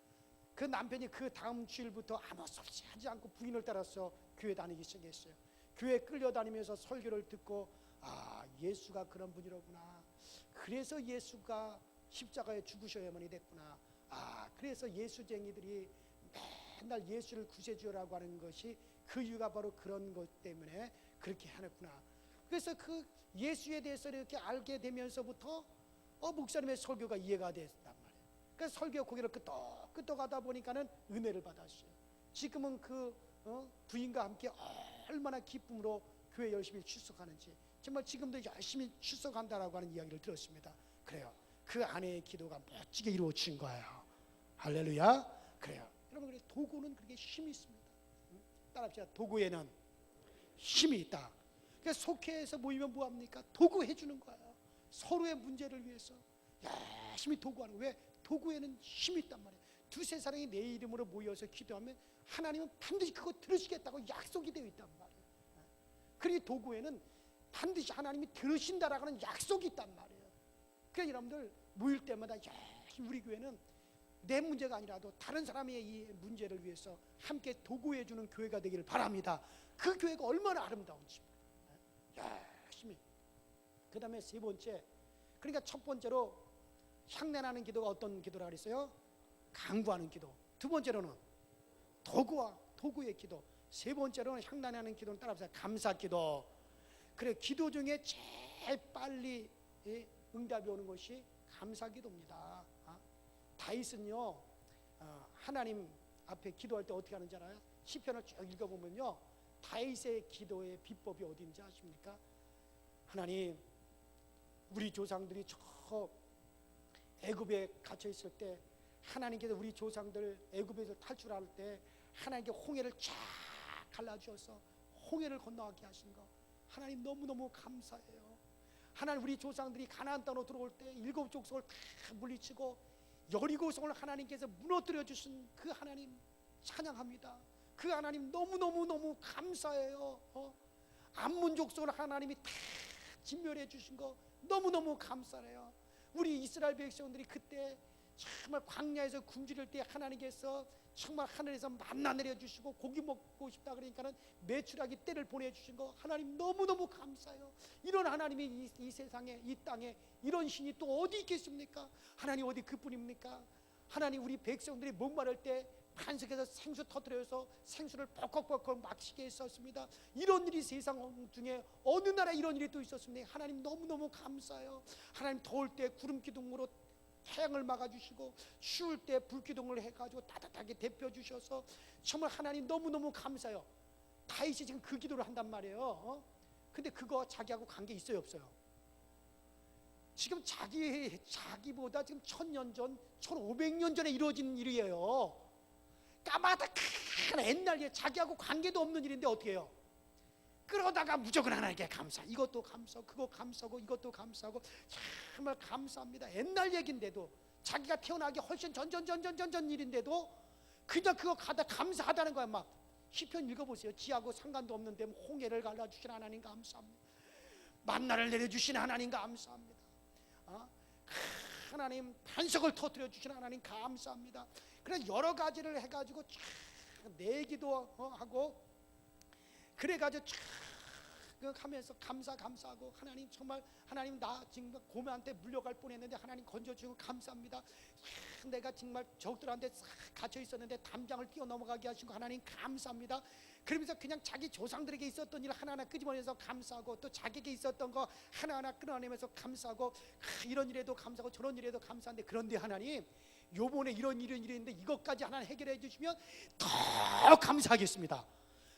그 남편이 그 다음 주일부터 아무 소리 하지 않고 부인을 따라서 교회 다니기 시작했어요. 교회 끌려다니면서 설교를 듣고 예수가 그런 분이로구나, 그래서 예수가 십자가에 죽으셔야만이 됐구나, 그래서 예수쟁이들이 맨날 예수를 구세주라고 하는 것이 그 이유가 바로 그런 것 때문에 그렇게 하는구나. 그래서 그 예수에 대해서 이렇게 알게 되면서부터 목사님의 설교가 이해가 됐단 말이에요. 그래서 설교 고개를 끄덕 하다 보니까는 은혜를 받았어요. 지금은 그 부인과 함께 얼마나 기쁨으로 교회 열심히 출석하는지, 정말 지금도 열심히 출석한다라고 하는 이야기를 들었습니다. 그래요. 그 아내의 기도가 멋지게 이루어진 거예요. 할렐루야. 그래요. 여러분, 그래 도구는 그렇게 힘이 있습니다. 따라합시다. 도구에는 힘이 있다. 그래서 속회에서 모이면 뭐합니까? 도구해 주는 거예요. 서로의 문제를 위해서 열심히 도구하는 거예요. 왜? 도구에는 힘이 있단 말이에요. 두세 사람이 내 이름으로 모여서 기도하면 하나님은 반드시 그거 들으시겠다고 약속이 되어 있단 말이에요. 그러니 도구에는 반드시 하나님이 들으신다라고 하는 약속이 있단 말이에요. 그러니까 여러분들 모일 때마다 열심히 우리 교회는 내 문제가 아니라도 다른 사람의 이 문제를 위해서 함께 도구해 주는 교회가 되기를 바랍니다. 그 교회가 얼마나 아름다운지 열심히. 그 다음에 세 번째, 그러니까 첫 번째로 향내나는 기도가 어떤 기도라 그랬어요? 간구하는 기도. 두 번째로는 도구의 기도. 세 번째로는 향내나는 기도는 따라합시다. 감사 기도. 그래, 기도 중에 제일 빨리 응답이 오는 것이 감사 기도입니다. 다윗은요, 하나님 앞에 기도할 때 어떻게 하는지 알아요? 시편을 쭉 읽어보면요, 다윗의 기도의 비법이 어딘지 아십니까? 하나님, 우리 조상들이 저 애굽에 갇혀 있을 때 하나님께서 우리 조상들 애굽에서 탈출할 때 하나님께 홍해를 쫙 갈라주셔서 홍해를 건너가게 하신 거 하나님 너무너무 감사해요. 하나님, 우리 조상들이 가나안 땅으로 들어올 때 일곱 족속을 다 물리치고 여리고성을 하나님께서 무너뜨려 주신 그 하나님 찬양합니다. 그 하나님 너무너무 감사해요. 암몬 족속을 하나님이 다 진멸해 주신 거 너무너무 감사해요. 우리 이스라엘 백성들이 그때 정말 광야에서 굶주릴 때 하나님께서 정말 하늘에서 만나 내려주시고 고기 먹고 싶다 그러니까는 메추라기 떼를 보내주신 거 하나님 너무너무 감사해요. 이런 하나님이 이 세상에, 이 땅에 이런 신이 또 어디 있겠습니까? 하나님 어디 그뿐입니까? 하나님, 우리 백성들이 목마를 때 반석에서 생수 터뜨려서 생수를 벅벅벅 마시게 했었습니다. 이런 일이 세상 중에 어느 나라에 이런 일이 또 있었습니까? 하나님 너무너무 감사해요. 하나님, 더울 때 구름 기둥으로 태양을 막아주시고 추울 때 불기둥을 해가지고 따뜻하게 데펴주셔서 정말 하나님 너무너무 감사해요. 다윗이 지금 그 기도를 한단 말이에요. 근데 그거 자기하고 관계 있어요, 없어요? 지금 자기보다 지금 1000년 전, 1500년 전에 이루어진 일이에요. 까마득한 옛날 일, 자기하고 관계도 없는 일인데 어떻게 해요? 그러다가 무조건 하나님께 감사, 이것도 감사하고 그거 감사하고 이것도 감사하고 정말 감사합니다. 옛날 얘기인데도, 자기가 태어나기 훨씬 전 일인데도 그냥 그거 가다 감사하다는 거야. 막 시편 읽어보세요. 지하고 상관도 없는데 홍해를 갈라주신 하나님 감사합니다. 만나를 내려주신 하나님 감사합니다. 하나님, 반석을 터뜨려 주신 하나님 감사합니다. 그래서 여러 가지를 해가지고 내기도 하고 그래가지고 하면서 감사하고 하나님, 정말 하나님, 나 지금 고매한테 물려갈 뻔했는데 하나님 건져주고 감사합니다. 내가 정말 적들한테 갇혀 있었는데 담장을 뛰어넘어가게 하신 거 하나님 감사합니다. 그러면서 그냥 자기 조상들에게 있었던 일 하나하나 끄집어내서 감사하고, 또 자기에게 있었던 거 하나하나 끌어내면서 감사하고, 이런 일에도 감사하고 저런 일에도 감사한데, 그런데 하나님, 요번에 이런 일이 있는데 이것까지 하나 해결해 주시면 더 감사하겠습니다.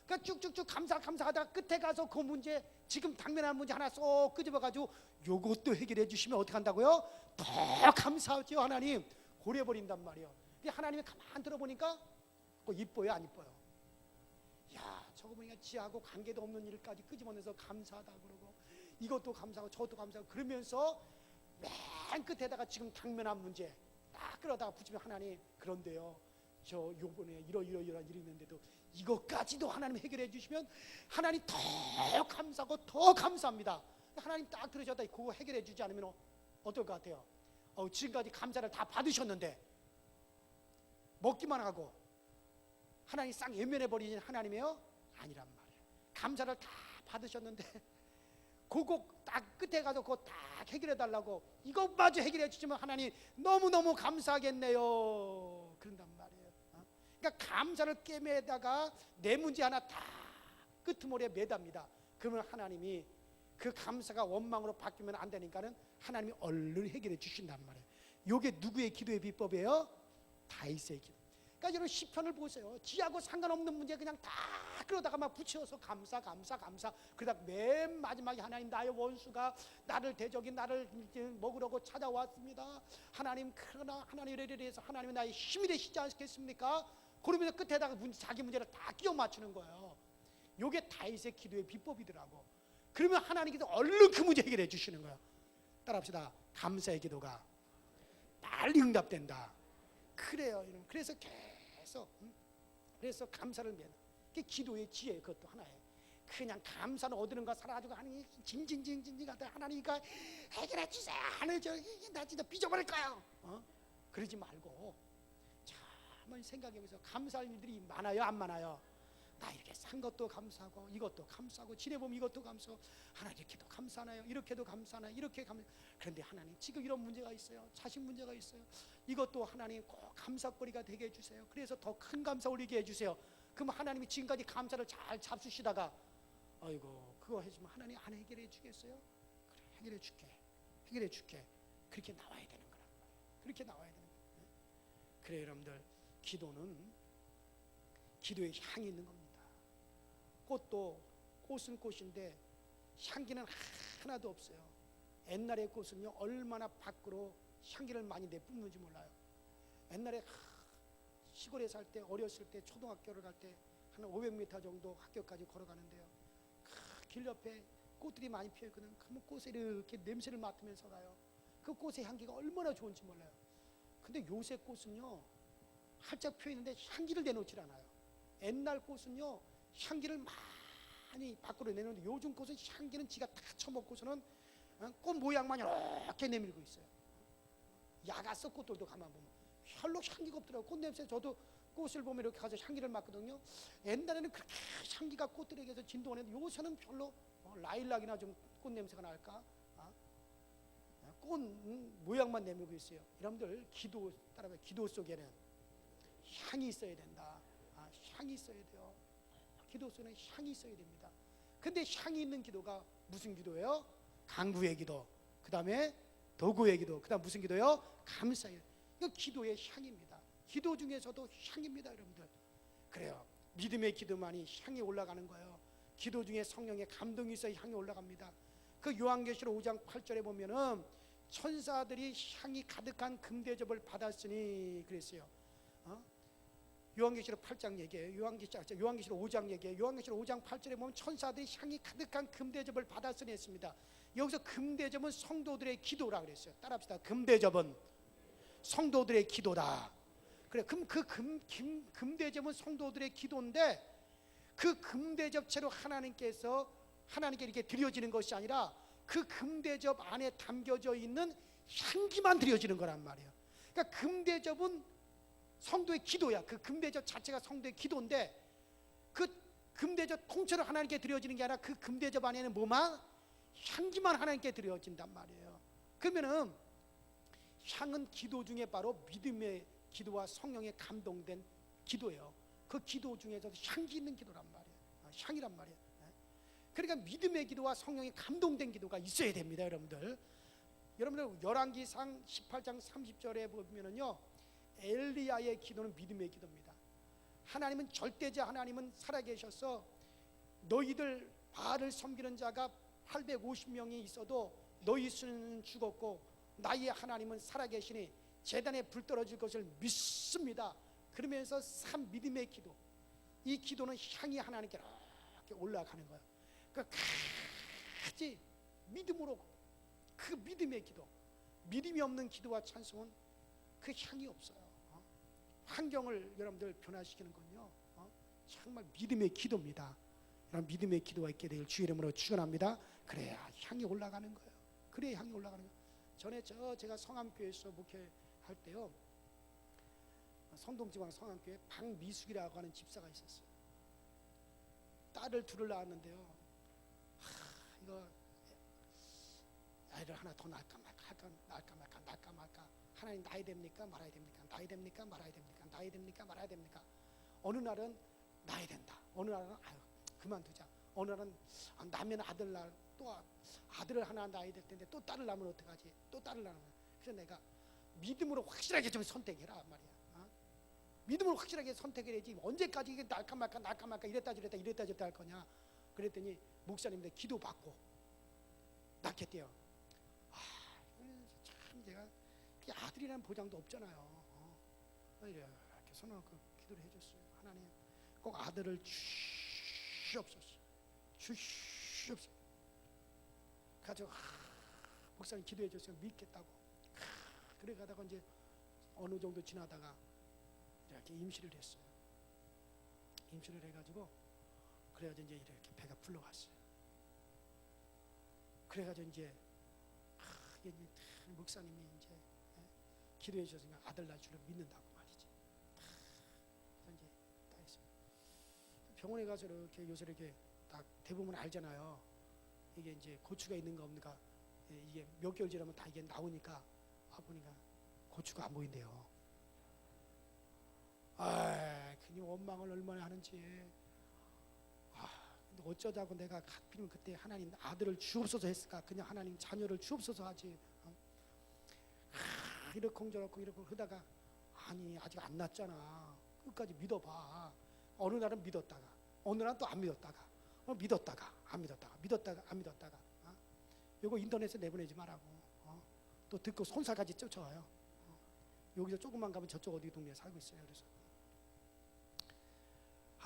그러니까 쭉쭉쭉 감사하다가 끝에 가서 그 문제, 지금 당면한 문제 하나 쏙 끄집어가지고 요것도 해결해 주시면 어떻게 한다고요? 더 감사하죠. 하나님 고려버린단 말이에요. 하나님이 가만 들어보니까 그거 이뻐요, 안 이뻐요? 야, 저거 보니까 지하고 관계도 없는 일까지 끄집어내서 감사하다 그러고, 이것도 감사하고 저것도 감사하고, 그러면서 맨 끝에다가 지금 당면한 문제 딱 끌어다가 붙이면, 하나님, 그런데요, 저 요번에 이런 일이 있는데도 이것까지도 하나님 해결해 주시면 하나님 더 감사하고 더 감사합니다. 하나님 딱 들으셨다, 그거 해결해 주지 않으면 어떨 것 같아요? 지금까지 감사를 다 받으셨는데 먹기만 하고 하나님 싹 외면해 버리는 하나님이에요? 아니란 말이에요. 감사를 다 받으셨는데 그거 딱 끝에 가서 그거 딱 해결해 달라고, 이것마저 해결해 주시면 하나님 너무너무 감사하겠네요. 그런단 말이에요. 그러니까 감사를 꿰매다가 내 문제 하나 다 끄트머리에 매답니다. 그러면 하나님이 그 감사가 원망으로 바뀌면 안 되니까는 하나님이 얼른 해결해 주신단 말이에요. 요게 누구의 기도의 비법이에요? 다윗의 기도. 그러니까 여러분 시편을 보세요. 지하고 상관없는 문제 그냥 다 그러다가 막 붙여서 감사 그러다 맨 마지막에 하나님 나의 원수가 나를 대적이 나를 먹으려고 찾아왔습니다. 하나님 그러나 하나님에 대해서 하나님은 나의 힘이 되시지 않겠습니까? 그러면서 끝에다가 자기 문제를 다 끼워 맞추는 거예요. 요게 다윗의 기도의 비법이더라고. 그러면 하나님께서 얼른 그 문제 해결해 주시는 거예요. 따라합시다. 감사의 기도가 빨리 응답된다. 그래요. 여러분. 그래서 계속 그래서 감사를 맺는 게 기도의 지혜. 그것도 하나예요. 그냥 감사는 얻는 거 살아가지고 하나님 징징징징 하다 하나님이니까 해결해 주세요. 하나님 나 진짜 삐져버릴 거예요. 그러지 말고 한번 생각해보세요. 감사할 일들이 많아요, 안 많아요? 나 이렇게 산 것도 감사하고 이것도 감사하고 지내보면 이것도 감사하고 하나님 이렇게도 감사하나요? 이렇게도 감사하나요? 이렇게 그런데 하나님 지금 이런 문제가 있어요. 자식 문제가 있어요. 이것도 하나님 꼭 감사거리가 되게 해주세요. 그래서 더 큰 감사 올리게 해주세요. 그럼 하나님이 지금까지 감사를 잘 잡수시다가 아이고 그거 해주면 하나님 안 해결해 주겠어요? 그래 해결해 줄게 그렇게 나와야 되는 거란 말이에요. 그렇게 나와야 되는 거예요. 그래 여러분들 기도는 기도에 향이 있는 겁니다. 꽃은 꽃인데 향기는 하나도 없어요. 옛날의 꽃은요 얼마나 밖으로 향기를 많이 내뿜는지 몰라요. 옛날에 시골에 살 때 어렸을 때 초등학교를 갈 때 한 500m 정도 학교까지 걸어가는데요. 길 옆에 꽃들이 많이 피어 있거든. 그러면 꽃에 이렇게 냄새를 맡으면서 가요. 그 꽃의 향기가 얼마나 좋은지 몰라요. 근데 요새 꽃은요 활짝 피어 있는데 향기를 내놓질 않아요. 옛날 꽃은요 향기를 많이 밖으로 내놓는데 요즘 꽃은 향기는 지가 다 처먹고서는 꽃 모양만 이렇게 내밀고 있어요. 야가서 꽃들도 가만 보면 별로 향기가 없더라고요. 꽃 냄새 저도 꽃을 보면 이렇게 가서 향기를 맡거든요. 옛날에는 그렇게 향기가 꽃들에게서 진동하는데 요새는 별로 라일락이나 좀 꽃 냄새가 날까? 꽃 모양만 내밀고 있어요. 여러분들 기도 따라봐. 기도 속에는 향이 있어야 된다. 향이 있어야 돼요. 기도 속에는 향이 있어야 됩니다. 근데 향이 있는 기도가 무슨 기도예요? 간구의 기도. 그 다음에 도구의 기도. 그 다음 무슨 기도예요? 감사의. 이거 기도의 향입니다. 기도 중에서도 향입니다, 여러분들. 그래요. 믿음의 기도만이 향이 올라가는 거예요. 기도 중에 성령의 감동이 있어야 향이 올라갑니다. 그 요한계시록 5장 8절에 보면은 천사들이 향이 가득한 금대접을 받았으니 그랬어요. 요한계시록 8장 얘기예요. 요한계시록 5장 얘기예요. 요한계시록 5장 8절에 보면 천사들이 향이 가득한 금대접을 받았으니 했습니다. 여기서 금대접은 성도들의 기도라 그랬어요. 따라합시다. 금대접은 성도들의 기도다. 그래, 그럼 그 금대접은 성도들의 기도인데 그 금대접체로 하나님께 이렇게 드려지는 것이 아니라 그 금대접 안에 담겨져 있는 향기만 드려지는 거란 말이에요. 그러니까 금대접은 성도의 기도야. 그 금대접 자체가 성도의 기도인데 그 금대접 통째로 하나님께 드려지는 게 아니라 그 금대접 안에는 뭐만? 향기만 하나님께 드려진단 말이에요. 그러면은 향은 기도 중에 바로 믿음의 기도와 성령에 감동된 기도예요. 그 기도 중에서도 향기 있는 기도란 말이에요. 향이란 말이에요. 그러니까 믿음의 기도와 성령에 감동된 기도가 있어야 됩니다, 여러분들. 여러분들 열왕기상 18장 30절에 보면은요, 엘리야의 기도는 믿음의 기도입니다. 하나님은 절대자 하나님은 살아계셔서 너희들 바알을 섬기는 자가 850명이 있어도 너희 수는 죽었고 나의 하나님은 살아계시니 제단에 불 떨어질 것을 믿습니다. 그러면서 산 믿음의 기도, 이 기도는 향이 하나님께 이렇게 올라가는 거예요. 그러니까 같이 믿음으로 그 믿음의 기도, 믿음이 없는 기도와 찬송은 그 향이 없어요. 환경을 여러분들 변화시키는 건요 정말 믿음의 기도입니다. 여러분 믿음의 기도가 있게 되길 주의 이름으로 축원합니다. 그래야 향이 올라가는 거예요. 그래야 향이 올라가는 거예요. 전에 제가 성암교회에서 목회할 때요, 성동지방 성암교회 박미숙이라고 하는 집사가 있었어요. 딸을 둘을 낳았는데요, 이거 아이를 하나 더 낳을까 말까 하나님 낳아야 됩니까 말아야 됩니까, 낳아야 됩니까 말아야 됩니까, 낳아야 됩니까 말아야 됩니까. 어느 날은 낳아야 된다, 어느 날은 그만두자, 어느 날은 낳으면 아들 낳을, 또 아들을 하나 낳아야 될 텐데 또 딸을 낳으면 어떡하지, 또 딸을 낳으면. 그래서 내가 믿음으로 확실하게 좀 선택해라 말이야. 믿음으로 확실하게 선택을 해야지. 언제까지 이게 날까 말까 이랬다 저랬다 할 거냐. 그랬더니 목사님들 기도받고 낳겠대요. 참 제가 아들이라는 보장도 없잖아요. 이렇게 손을 기도를 해줬어요. 하나님 꼭 아들을 주시옵소서. 가지고 목사님 기도해 줬어요. 믿겠다고. 그래 가다가 이제 어느 정도 지나다가 이렇게 임신을 했어요. 임신을 해가지고 그래가지고 이제 이렇게 배가 불러갔어요. 그래가지고 이제 목사님이 이제 기도해 주셨으니까 아들 낳을 줄을 믿는다고 말이지. 그래서 이제 다 했어요. 병원에 가서 이렇게 요새 이렇게 딱 대부분 알잖아요. 이게 이제 고추가 있는가 없는가. 이게 몇 개월 지나면 다 이게 나오니까 보니까 고추가 안 보인대요. 그냥 원망을 얼마나 하는지. 근데 어쩌자고 내가 하필이면 그때 하나님 아들을 주옵소서 했을까? 그냥 하나님 자녀를 주옵소서 하지. 이렇고 하다가 아니 아직 안 났잖아. 끝까지 믿어봐. 어느 날은 믿었다가 어느 날은 또 안 믿었다가 믿었다가 안 믿었다가 요거 인터넷에 내보내지 말라고. 또 듣고 손살까지 쫓아와요. 여기서 조금만 가면 저쪽 어디 동네에 살고 있어요. 그래서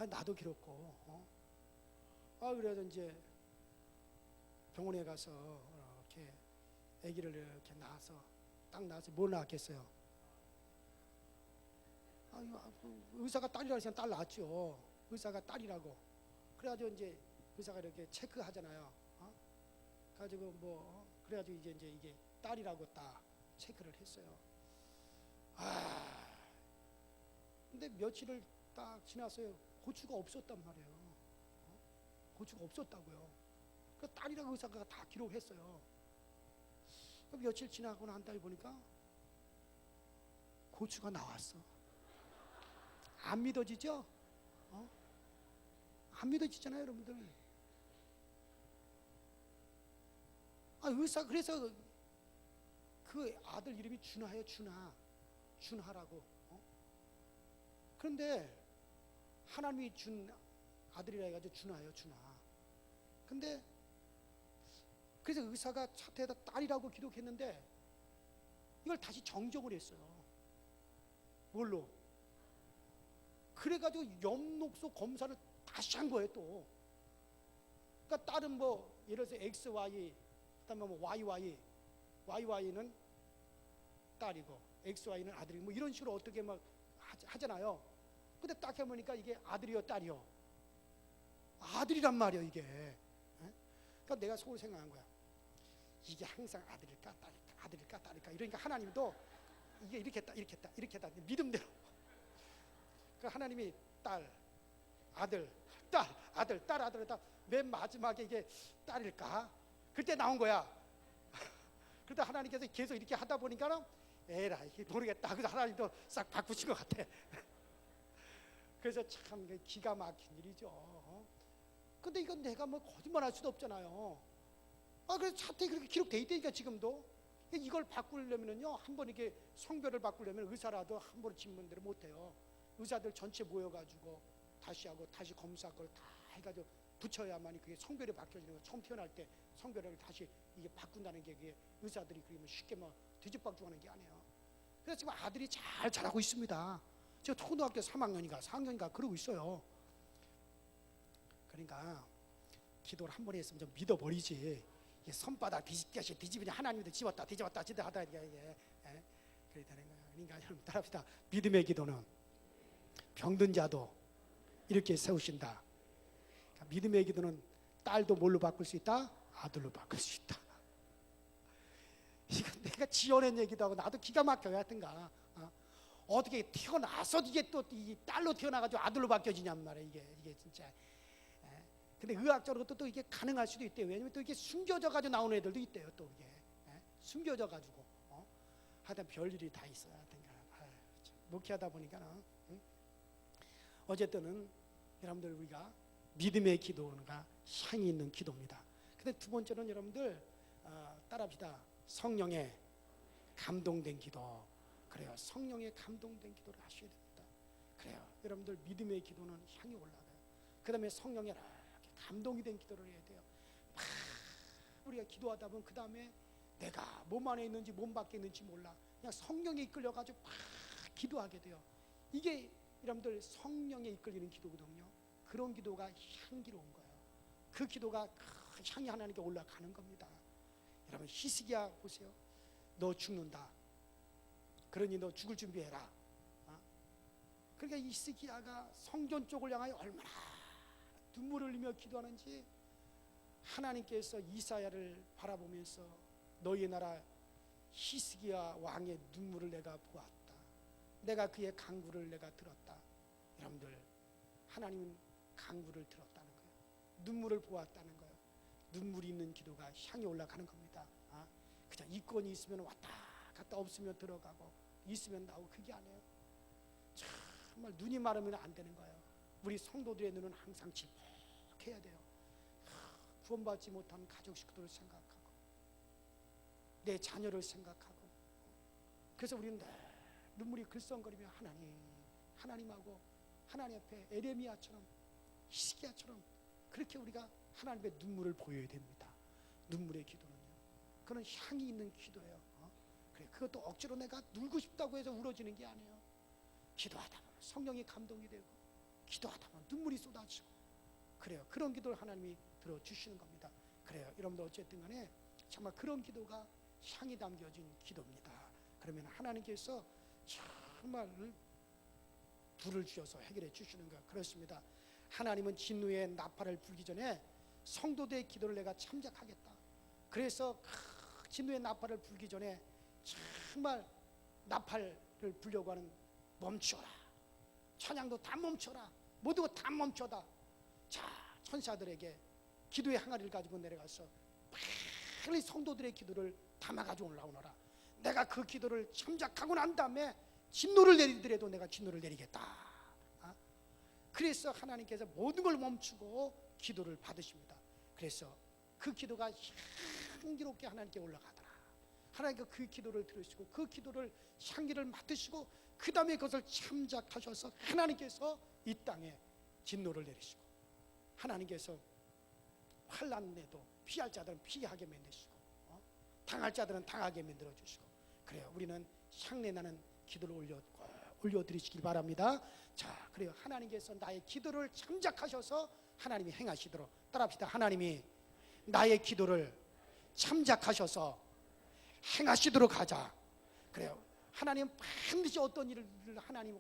나도 길었고 그래서 이제 병원에 가서 이렇게 아기를 이렇게 낳아서 딱 낳아서 뭘 낳았겠어요? 의사가 딸이라고 해서 딸 낳았죠. 의사가 딸이라고. 그래가지고 이제 의사가 이렇게 체크하잖아요. 가지고 그래가지고 이제 이게 딸이라고 딱 체크를 했어요. 근데 며칠을 딱 지났어요. 고추가 없었단 말이에요. 고추가 없었다고요. 그 딸이라고 의사가 다 기록했어요. 며칠 지나고 난 다음에 보니까 고추가 나왔어. 안 믿어지죠? 안 믿어지잖아요, 여러분들. 의사 그래서 그 아들 이름이 준하예요. 준하라고. 그런데 하나님이 준 아들이라 해가지고 준하예요. 준하. 근데 그래서 의사가 차트에다 딸이라고 기록했는데 이걸 다시 정정을 했어요. 뭘로? 그래가지고 엽록소 검사를 다시 한 거예요. 또 그러니까 딸은 예를 들어서 XY 그다음에 YY는 딸이고 XY는 아들이고 이런 식으로 어떻게 막 하잖아요. 근데 딱 해보니까 이게 아들이요 딸이요. 아들이란 말이에요 이게. 그러니까 내가 속으로 생각한 거야. 이게 항상 아들일까 딸일까 이러니까 하나님도 이게 이렇게 했다 믿음대로. 그 하나님이 딸 아들 맨 마지막에 이게 딸일까? 그때 나온 거야. 그러다 하나님께서 계속 이렇게 하다 보니까는 에라 이게 모르겠다. 그래서 하나님도 싹 바꾸신 것 같아. 그래서 참 기가 막힌 일이죠. 근데 이건 내가 거짓말할 수도 없잖아요. 그래서 차트에 그렇게 기록돼 있다니까 지금도. 이걸 바꾸려면요 한 번 이렇게 성별을 바꾸려면 의사라도 한 번에 진문대로 못해요. 의사들 전체 모여가지고 다시 하고 다시 검사하고 다 해가지고 붙여야만 그게 성별이 바뀌어지는 거예요. 처음 태어날 때 성별을 다시 이게 바꾼다는 게 그게 의사들이 그러면 쉽게 뒤집박죽하는 게 아니에요. 그래서 지금 아들이 잘 자라고 있습니다. 지금 초등학교 3학년인가 4학년인가 그러고 있어요. 그러니까 기도를 한 번 했으면 좀 믿어버리지. 이게 손바닥 뒤집으니 하나님도 뒤집었다 하다 이게 그래 되는 거예요. 그러니까 여러분 따라합시다. 믿음의 기도는 병든 자도 이렇게 세우신다. 그러니까 믿음의 기도는 딸도 뭘로 바꿀 수 있다? 아들로 바꿀 수 있다. 이거 내가 지어낸 얘기도 하고 나도 기가 막혀요. 하여튼가 어떻게 태어나서 이게 또 이 딸로 태어나가지고 아들로 바뀌어지냔 말이에요. 이게 진짜. 근데 의학적으로 또 이게 가능할 수도 있대요. 왜냐면 또 이게 숨겨져가지고 나오는 애들도 있대요. 또 이게 숨겨져가지고 하여튼 별일이 다 있어요. 하여튼가 목회하다 보니까 어쨌든 여러분들 우리가 믿음의 기도가 향이 있는 기도입니다. 근데 두 번째는 여러분들 따라합시다. 성령의 감동된 기도. 그래요. 성령의 감동된 기도를 하셔야 됩니다. 그래요. 여러분들 믿음의 기도는 향이 올라가요. 그 다음에 성령에 이렇게 감동이 된 기도를 해야 돼요. 막 우리가 기도하다 보면 그 다음에 내가 몸 안에 있는지 몸 밖에 있는지 몰라. 그냥 성령에 이끌려가지고 막 기도하게 돼요. 이게 여러분들 성령에 이끌리는 기도거든요. 그런 기도가 향기로운 거예요. 그 기도가 그 향이 하나님께 올라가는 겁니다. 여러분 히스기야 보세요. 너 죽는다. 그러니 너 죽을 준비해라. 그러니까 히스기야가 성전 쪽을 향하여 얼마나 눈물을 흘리며 기도하는지 하나님께서 이사야를 바라보면서 너희의 나라 히스기야 왕의 눈물을 내가 보았다. 내가 그의 간구를 내가 들었다. 여러분들 하나님은 간구를 들었다는 거예요. 눈물을 보았다는 거예요. 눈물이 있는 기도가 향이 올라가는 겁니다. 그냥 이권이 있으면 왔다 갔다 없으면 들어가고 있으면 나오고 그게 아니에요. 정말 눈이 마르면 안 되는 거예요. 우리 성도들의 눈은 항상 질퍽해야 돼요. 구원받지 못한 가족 식구들을 생각하고 내 자녀를 생각하고 그래서 우리는 눈물이 글썽거리며 하나님하고 하나님 앞에 에레미야처럼 히스기야처럼 그렇게 우리가 하나님의 눈물을 보여야 됩니다. 눈물의 기도는요. 그건 향이 있는 기도예요. 그래, 그것도 억지로 내가 울고 싶다고 해서 울어지는 게 아니에요. 기도하다 보면 성령이 감동이 되고 기도하다 보면 눈물이 쏟아지고 그래요. 그런 기도를 하나님이 들어주시는 겁니다. 그래요. 여러분들 어쨌든 간에 정말 그런 기도가 향이 담겨진 기도입니다. 그러면 하나님께서 정말 불을 주셔서 해결해 주시는 것 그렇습니다. 하나님은 진노의 나팔을 불기 전에 성도들의 기도를 내가 참작하겠다. 그래서 진노의 나팔을 불기 전에 정말 나팔을 불려고 하는 멈춰라. 찬양도 다 멈춰라. 모두가 다 멈춰다. 자, 천사들에게 기도의 항아리를 가지고 내려가서 빨리 성도들의 기도를 담아가지고 올라오너라. 내가 그 기도를 참작하고 난 다음에 진노를 내리더라도 내가 진노를 내리겠다. 그래서 하나님께서 모든 걸 멈추고 기도를 받으십니다. 그래서 그 기도가 향기롭게 하나님께 올라가더라. 하나님께서 그 기도를 들으시고 그 기도를 향기를 맡으시고 그 다음에 그것을 참작하셔서 하나님께서 이 땅에 진노를 내리시고 하나님께서 환난에도 피할 자들은 피하게 만드시고 당할 자들은 당하게 만들어주시고 그래요. 우리는 향내나는 기도를 올려드리시길 바랍니다. 자, 그래요. 하나님께서 나의 기도를 참작하셔서 하나님이 행하시도록 따라합시다. 하나님이 나의 기도를 참작하셔서 행하시도록 하자. 그래요. 하나님은 반드시 어떤 일을 하나님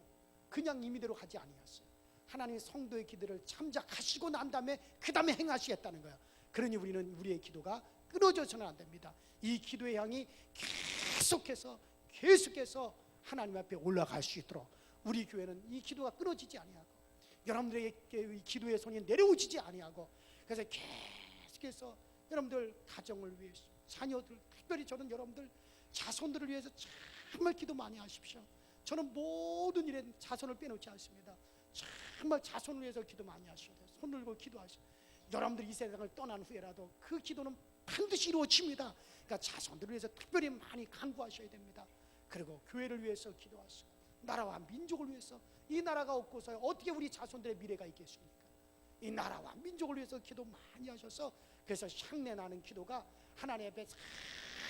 그냥 임의대로 하지 아니하셨어요. 하나님이 성도의 기도를 참작하시고 난 다음에 그 다음에 행하시겠다는 거예요. 그러니 우리는 우리의 기도가 끊어져서는 안 됩니다. 이 기도의 향이 계속해서 하나님 앞에 올라갈 수 있도록 우리 교회는 이 기도가 끊어지지 아니하고 여러분들에게 이 기도의 손이 내려오지 아니하고 그래서 계속해서 여러분들 가정을 위해서 자녀들 특별히 저는 여러분들 자손들을 위해서 정말 기도 많이 하십시오. 저는 모든 일에 자손을 빼놓지 않습니다. 정말 자손을 위해서 기도 많이 하셔야 돼요. 손 들고 기도하시오. 여러분들이 이 세상을 떠난 후에라도 그 기도는 반드시 이루어집니다. 그러니까 자손들을 위해서 특별히 많이 간구하셔야 됩니다. 그리고 교회를 위해서 기도하시고 나라와 민족을 위해서 이 나라가 없고서 어떻게 우리 자손들의 미래가 있겠습니까? 이 나라와 민족을 위해서 기도 많이 하셔서 그래서 향내나는 기도가 하나님 앞에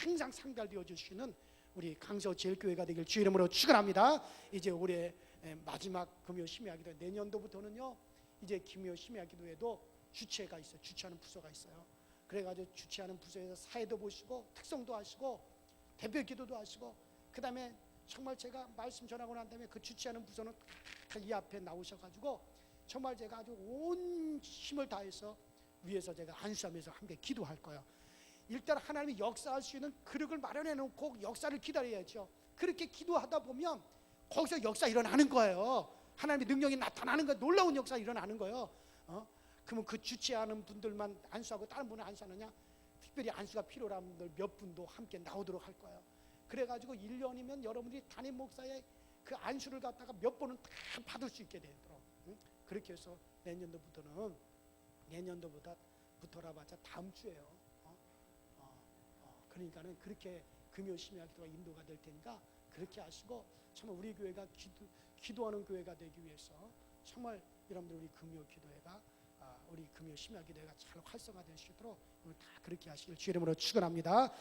항상 상달되어 주시는 우리 강서제일교회가 되길 주의 이름으로 축원합니다. 이제 올해 마지막 금요 심야기도 내년도부터는요 이제 금요 심야기도에도 주체가 있어요. 주체하는 부서가 있어요. 그래가지고 주체하는 부서에서 사회도 보시고 특성도 하시고 대표 기도도 하시고 그 다음에 정말 제가 말씀 전하고 난 다음에 그 주체하는 부서는 이 앞에 나오셔가지고 정말 제가 아주 온 힘을 다해서 위에서 제가 안수하면서 함께 기도할 거예요. 일단 하나님이 역사할 수 있는 그릇을 마련해 놓고 역사를 기다려야죠. 그렇게 기도하다 보면 거기서 역사 일어나는 거예요. 하나님의 능력이 나타나는 거예요. 놀라운 역사 일어나는 거예요. 그러면 그 주체하는 분들만 안수하고 다른 분은 안수하느냐? 특별히 안수가 필요한 분들 몇 분도 함께 나오도록 할 거예요. 그래가지고 1년이면 여러분들이 담임 목사의 그 안수를 갖다가 몇 번은 다 받을 수 있게 되도록 그렇게 해서 내년도부터라봤자 다음 주예요. 그러니까는 그렇게 금요 심야 기도가 인도가 될 테니까 그렇게 하시고 정말 우리 교회가 기도하는 교회가 되기 위해서 정말 여러분들 우리 금요 기도회가 우리 금요 심야 기도회가 잘 활성화될 수 있도록 오늘 다 그렇게 하시길 주의 이름으로 축원합니다.